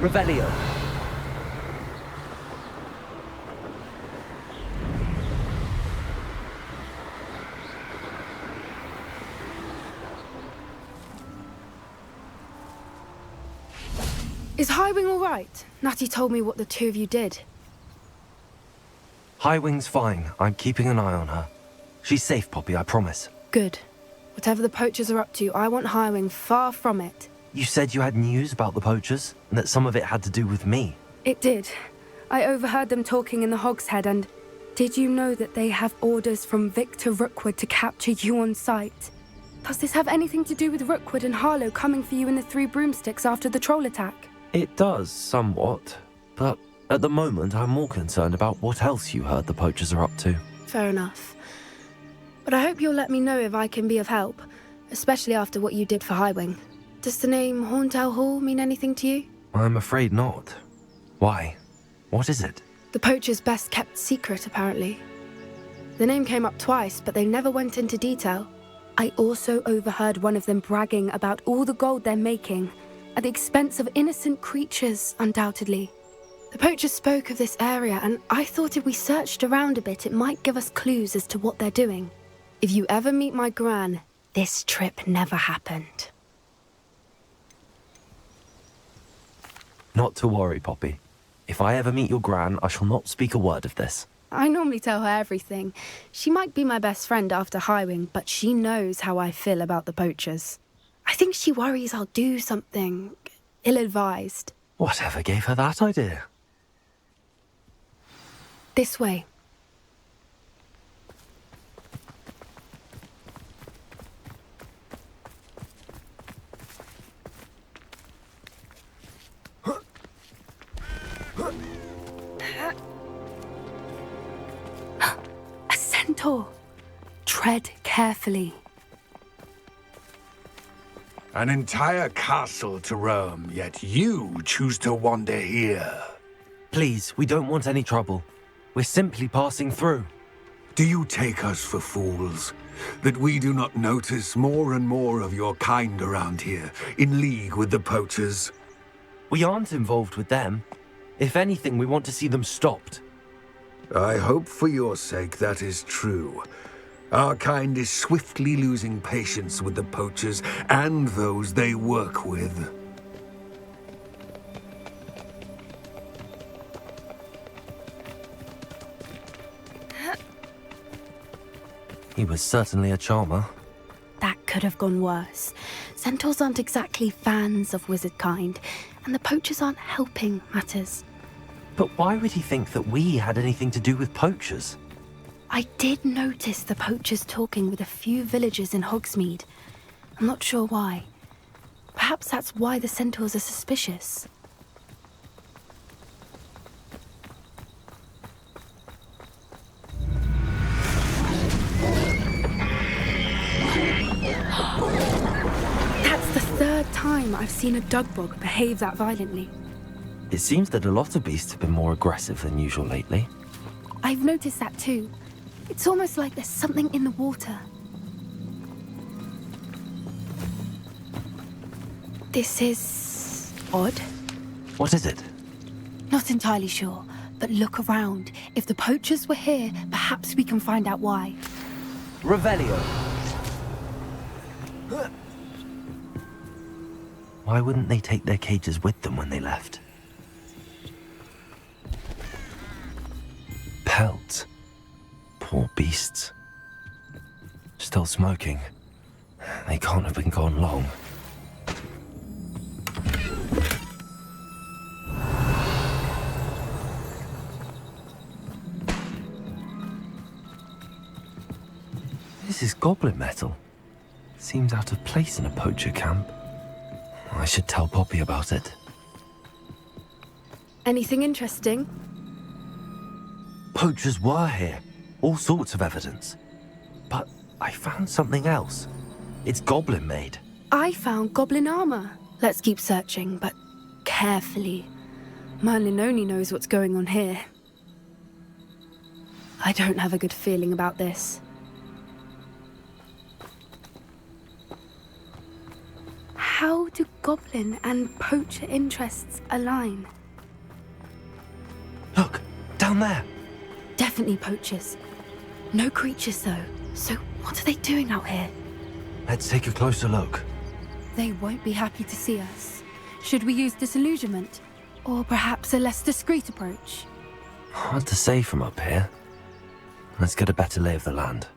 Revelio. Is Highwing all right? Natty told me what the two of you did. Highwing's fine. I'm keeping an eye on her. She's safe, Poppy, I promise. Good. Whatever the poachers are up to, I want Highwing far from it. You said you had news about the poachers, and that some of it had to do with me. It did. I overheard them talking in the Hogshead, and did you know that they have orders from Victor Rookwood to capture you on sight? Does this have anything to do with Rookwood and Harlow coming for you in the Three Broomsticks after the troll attack? It does, somewhat. But at the moment, I'm more concerned about what else you heard the poachers are up to. Fair enough. But I hope you'll let me know if I can be of help, especially after what you did for Highwing. Does the name Hauntow Hall mean anything to you? I'm afraid not. Why? What is it? The poacher's best kept secret, apparently. The name came up twice, but they never went into detail. I also overheard one of them bragging about all the gold they're making, at the expense of innocent creatures, undoubtedly. The poachers spoke of this area, and I thought if we searched around a bit, it might give us clues as to what they're doing. If you ever meet my gran, this trip never happened. Not to worry, Poppy. If I ever meet your gran, I shall not speak a word of this. I normally tell her everything. She might be my best friend after Highwing, but she knows how I feel about the poachers. I think she worries I'll do something ill-advised. Whatever gave her that idea? This way. A centaur. Tread carefully. An entire castle to roam, yet you choose to wander here. Please, we don't want any trouble. We're simply passing through. Do you take us for fools? That we do not notice more and more of your kind around here, in league with the poachers? We aren't involved with them. If anything, we want to see them stopped. I hope for your sake that is true. Our kind is swiftly losing patience with the poachers and those they work with. He was certainly a charmer. That could have gone worse. Centaurs aren't exactly fans of wizard kind, and the poachers aren't helping matters. But why would he think that we had anything to do with poachers? I did notice the poachers talking with a few villagers in Hogsmeade. I'm not sure why. Perhaps that's why the centaurs are suspicious. That's the third time I've seen a dugbog behave that violently. It seems that a lot of beasts have been more aggressive than usual lately. I've noticed that too. It's almost like there's something in the water. This is odd. What is it? Not entirely sure, but look around. If the poachers were here, perhaps we can find out why. Revelio. Why wouldn't they take their cages with them when they left? Pelts. Poor beasts. Still smoking. They can't have been gone long. This is goblin metal. Seems out of place in a poacher camp. I should tell Poppy about it. Anything interesting? Poachers were here. All sorts of evidence. But I found something else. It's goblin made. I found goblin armor. Let's keep searching, but carefully. Merlin only knows what's going on here. I don't have a good feeling about this. How do goblin and poacher interests align? Look, down there. Definitely poachers. No creatures, though. So what are they doing out here? Let's take a closer look. They won't be happy to see us. Should we use disillusionment? Or perhaps a less discreet approach? Hard to say from up here. Let's get a better lay of the land.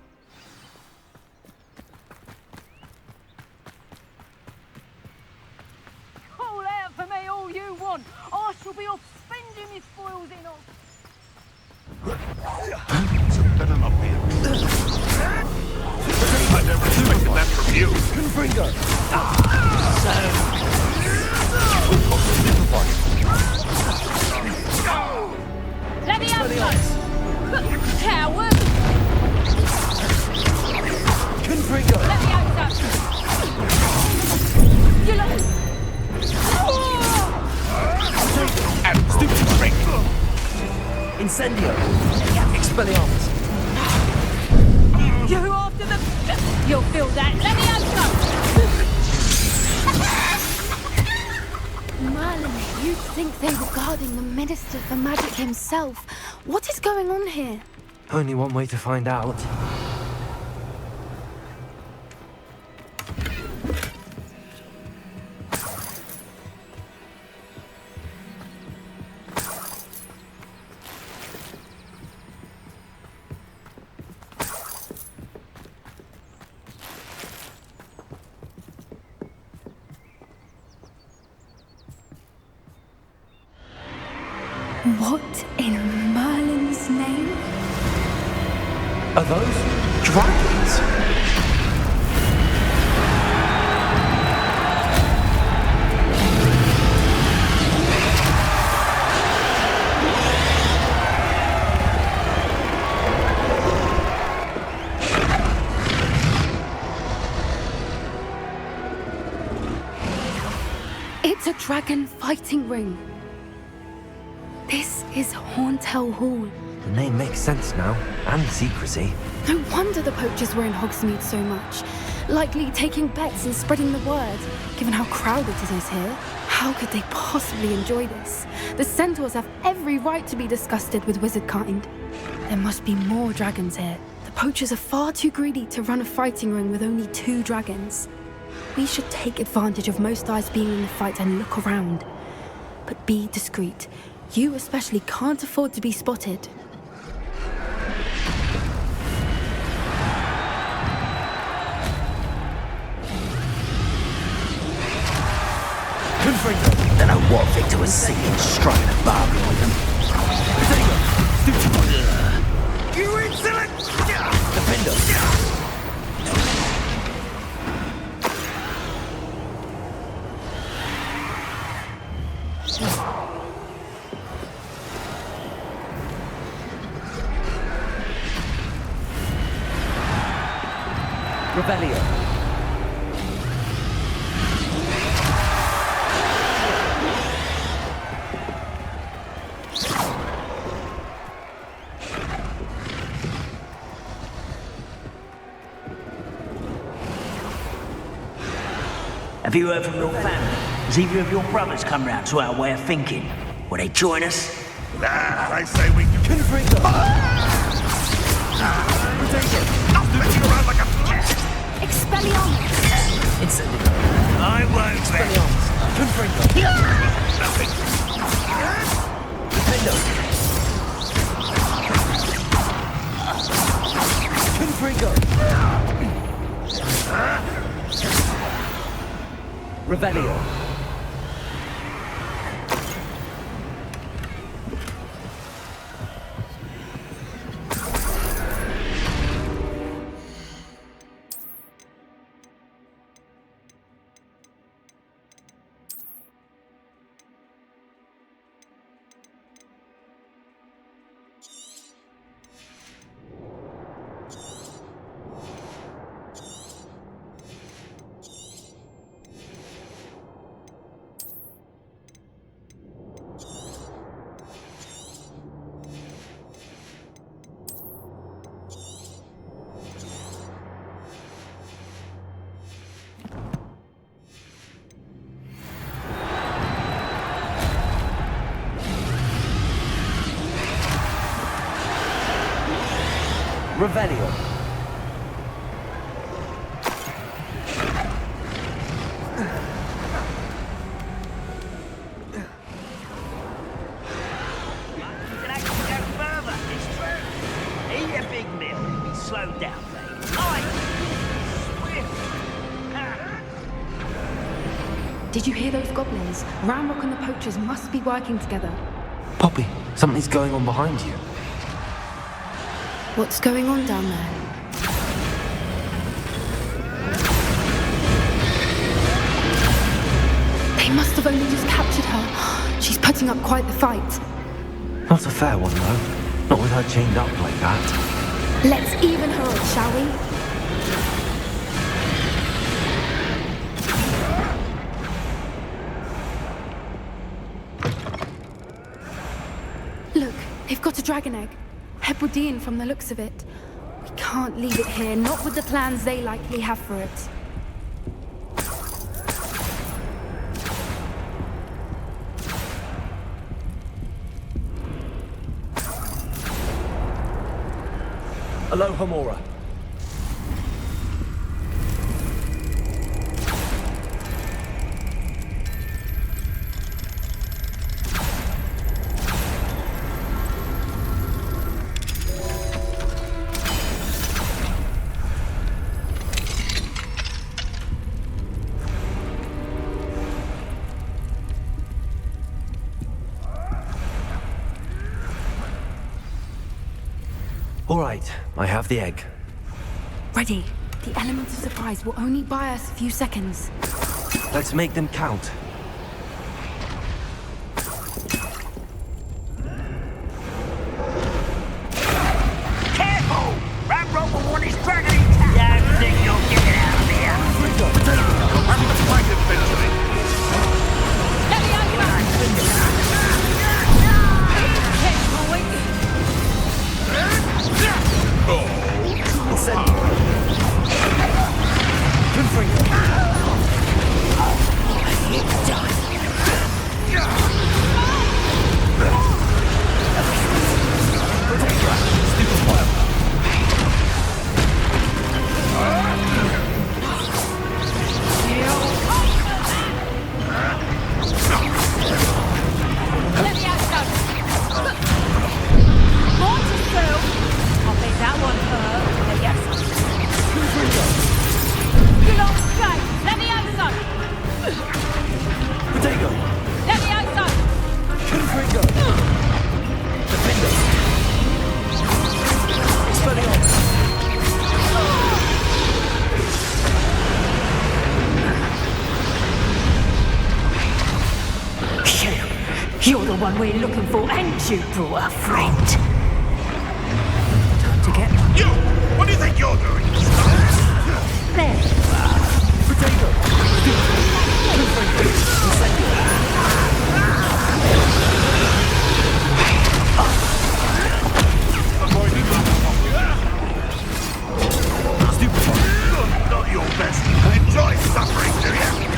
Call out for me all you want. I shall be off spending my spoils in off. Better not be. I never expected that from you. Confringo! Let me out! Coward! Confringo! Let me out! You like... Stupid trick! Incendio! Expelliarmus! You after the... You'll feel that. Let me out! Merlin, you'd think they were guarding the Minister for Magic himself. What is going on here? Only one way to find out. What in Merlin's name? Are those dragons? It's a dragon fighting ring. This is Horntail Hall. The name makes sense now, and the secrecy. No wonder the poachers were in Hogsmeade so much. Likely taking bets and spreading the word, given how crowded it is here. How could they possibly enjoy this? The centaurs have every right to be disgusted with wizardkind. There must be more dragons here. The poachers are far too greedy to run a fighting ring with only 2 dragons. We should take advantage of most eyes being in the fight and look around. But be discreet. You especially can't afford to be spotted. Don't know what Victor was seeing, striking a bargain with them. You insolent! Defender! Rebellion. Have you heard from your family? Has either of your brothers come round to our way of thinking? Will they join us? Nah, I say we can... Confringo! Stop messing around like a... Expelliarmus! Incendio! I won't then. Confringo! Nothing. Defendo! Confringo! Revelio! Revelio. Did you hear those goblins? Ramrock and the poachers must be working together. Poppy, something's going on behind you. What's going on down there? They must have only just captured her. She's putting up quite the fight. Not a fair one, though. Not with her chained up like that. Let's even her up, shall we? Look, they've got a dragon egg. Hebridean from the looks of it. We can't leave it here, not with the plans they likely have for it. Aloha, Mora. All right, I have the egg. Ready. The element of surprise will only buy us a few seconds. Let's make them count. Careful! Ramrock will want his dragon intact! Don't think you'll get it out of here! I'm the fight eventually! Let me out, You're the one we're looking for, and you brought a friend. Time to get... You! What do you think you're doing? There you are. Not your best. Enjoy suffering, do you?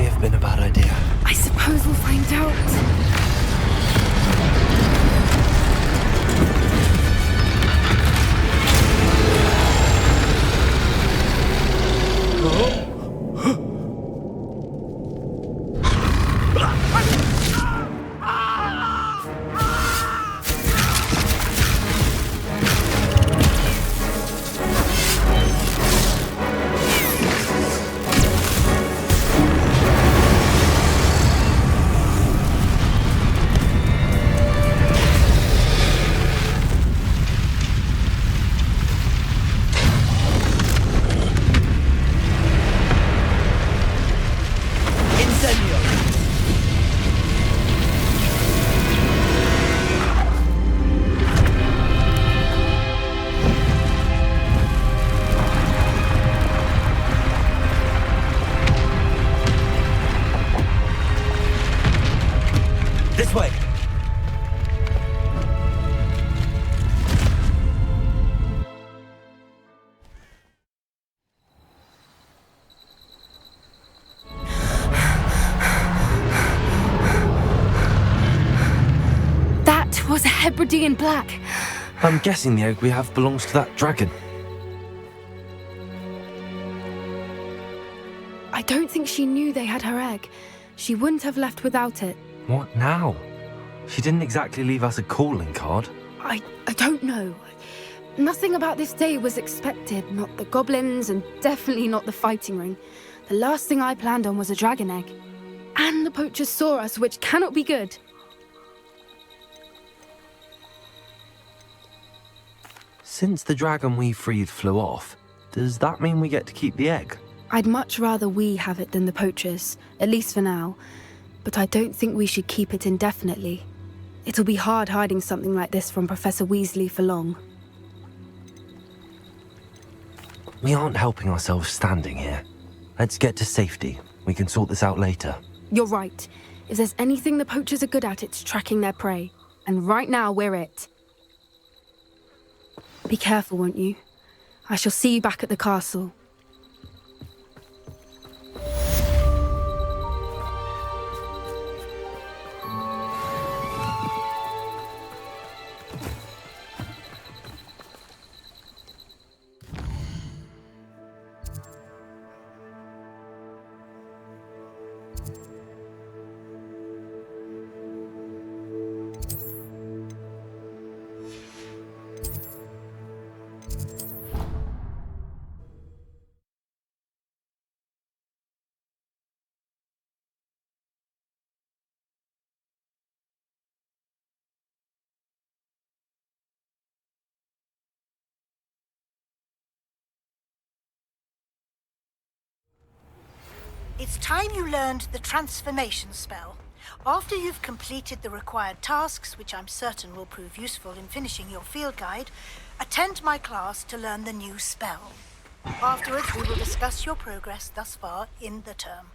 may have been a bad idea. I suppose we'll find out. This way! That was a Hebridean black. I'm guessing the egg we have belongs to that dragon. I don't think she knew they had her egg. She wouldn't have left without it. What now? She didn't exactly leave us a calling card. I don't know. Nothing about this day was expected. Not the goblins, and definitely not the fighting ring. The last thing I planned on was a dragon egg. And the poachers saw us, which cannot be good. Since the dragon we freed flew off, does that mean we get to keep the egg? I'd much rather we have it than the poachers, at least for now. But I don't think we should keep it indefinitely. It'll be hard hiding something like this from Professor Weasley for long. We aren't helping ourselves standing here. Let's get to safety. We can sort this out later. You're right. If there's anything the poachers are good at, it's tracking their prey. And right now, we're it. Be careful, won't you? I shall see you back at the castle. It's time you learned the transformation spell. After you've completed the required tasks, which I'm certain will prove useful in finishing your field guide, attend my class to learn the new spell. Afterwards, we will discuss your progress thus far in the term.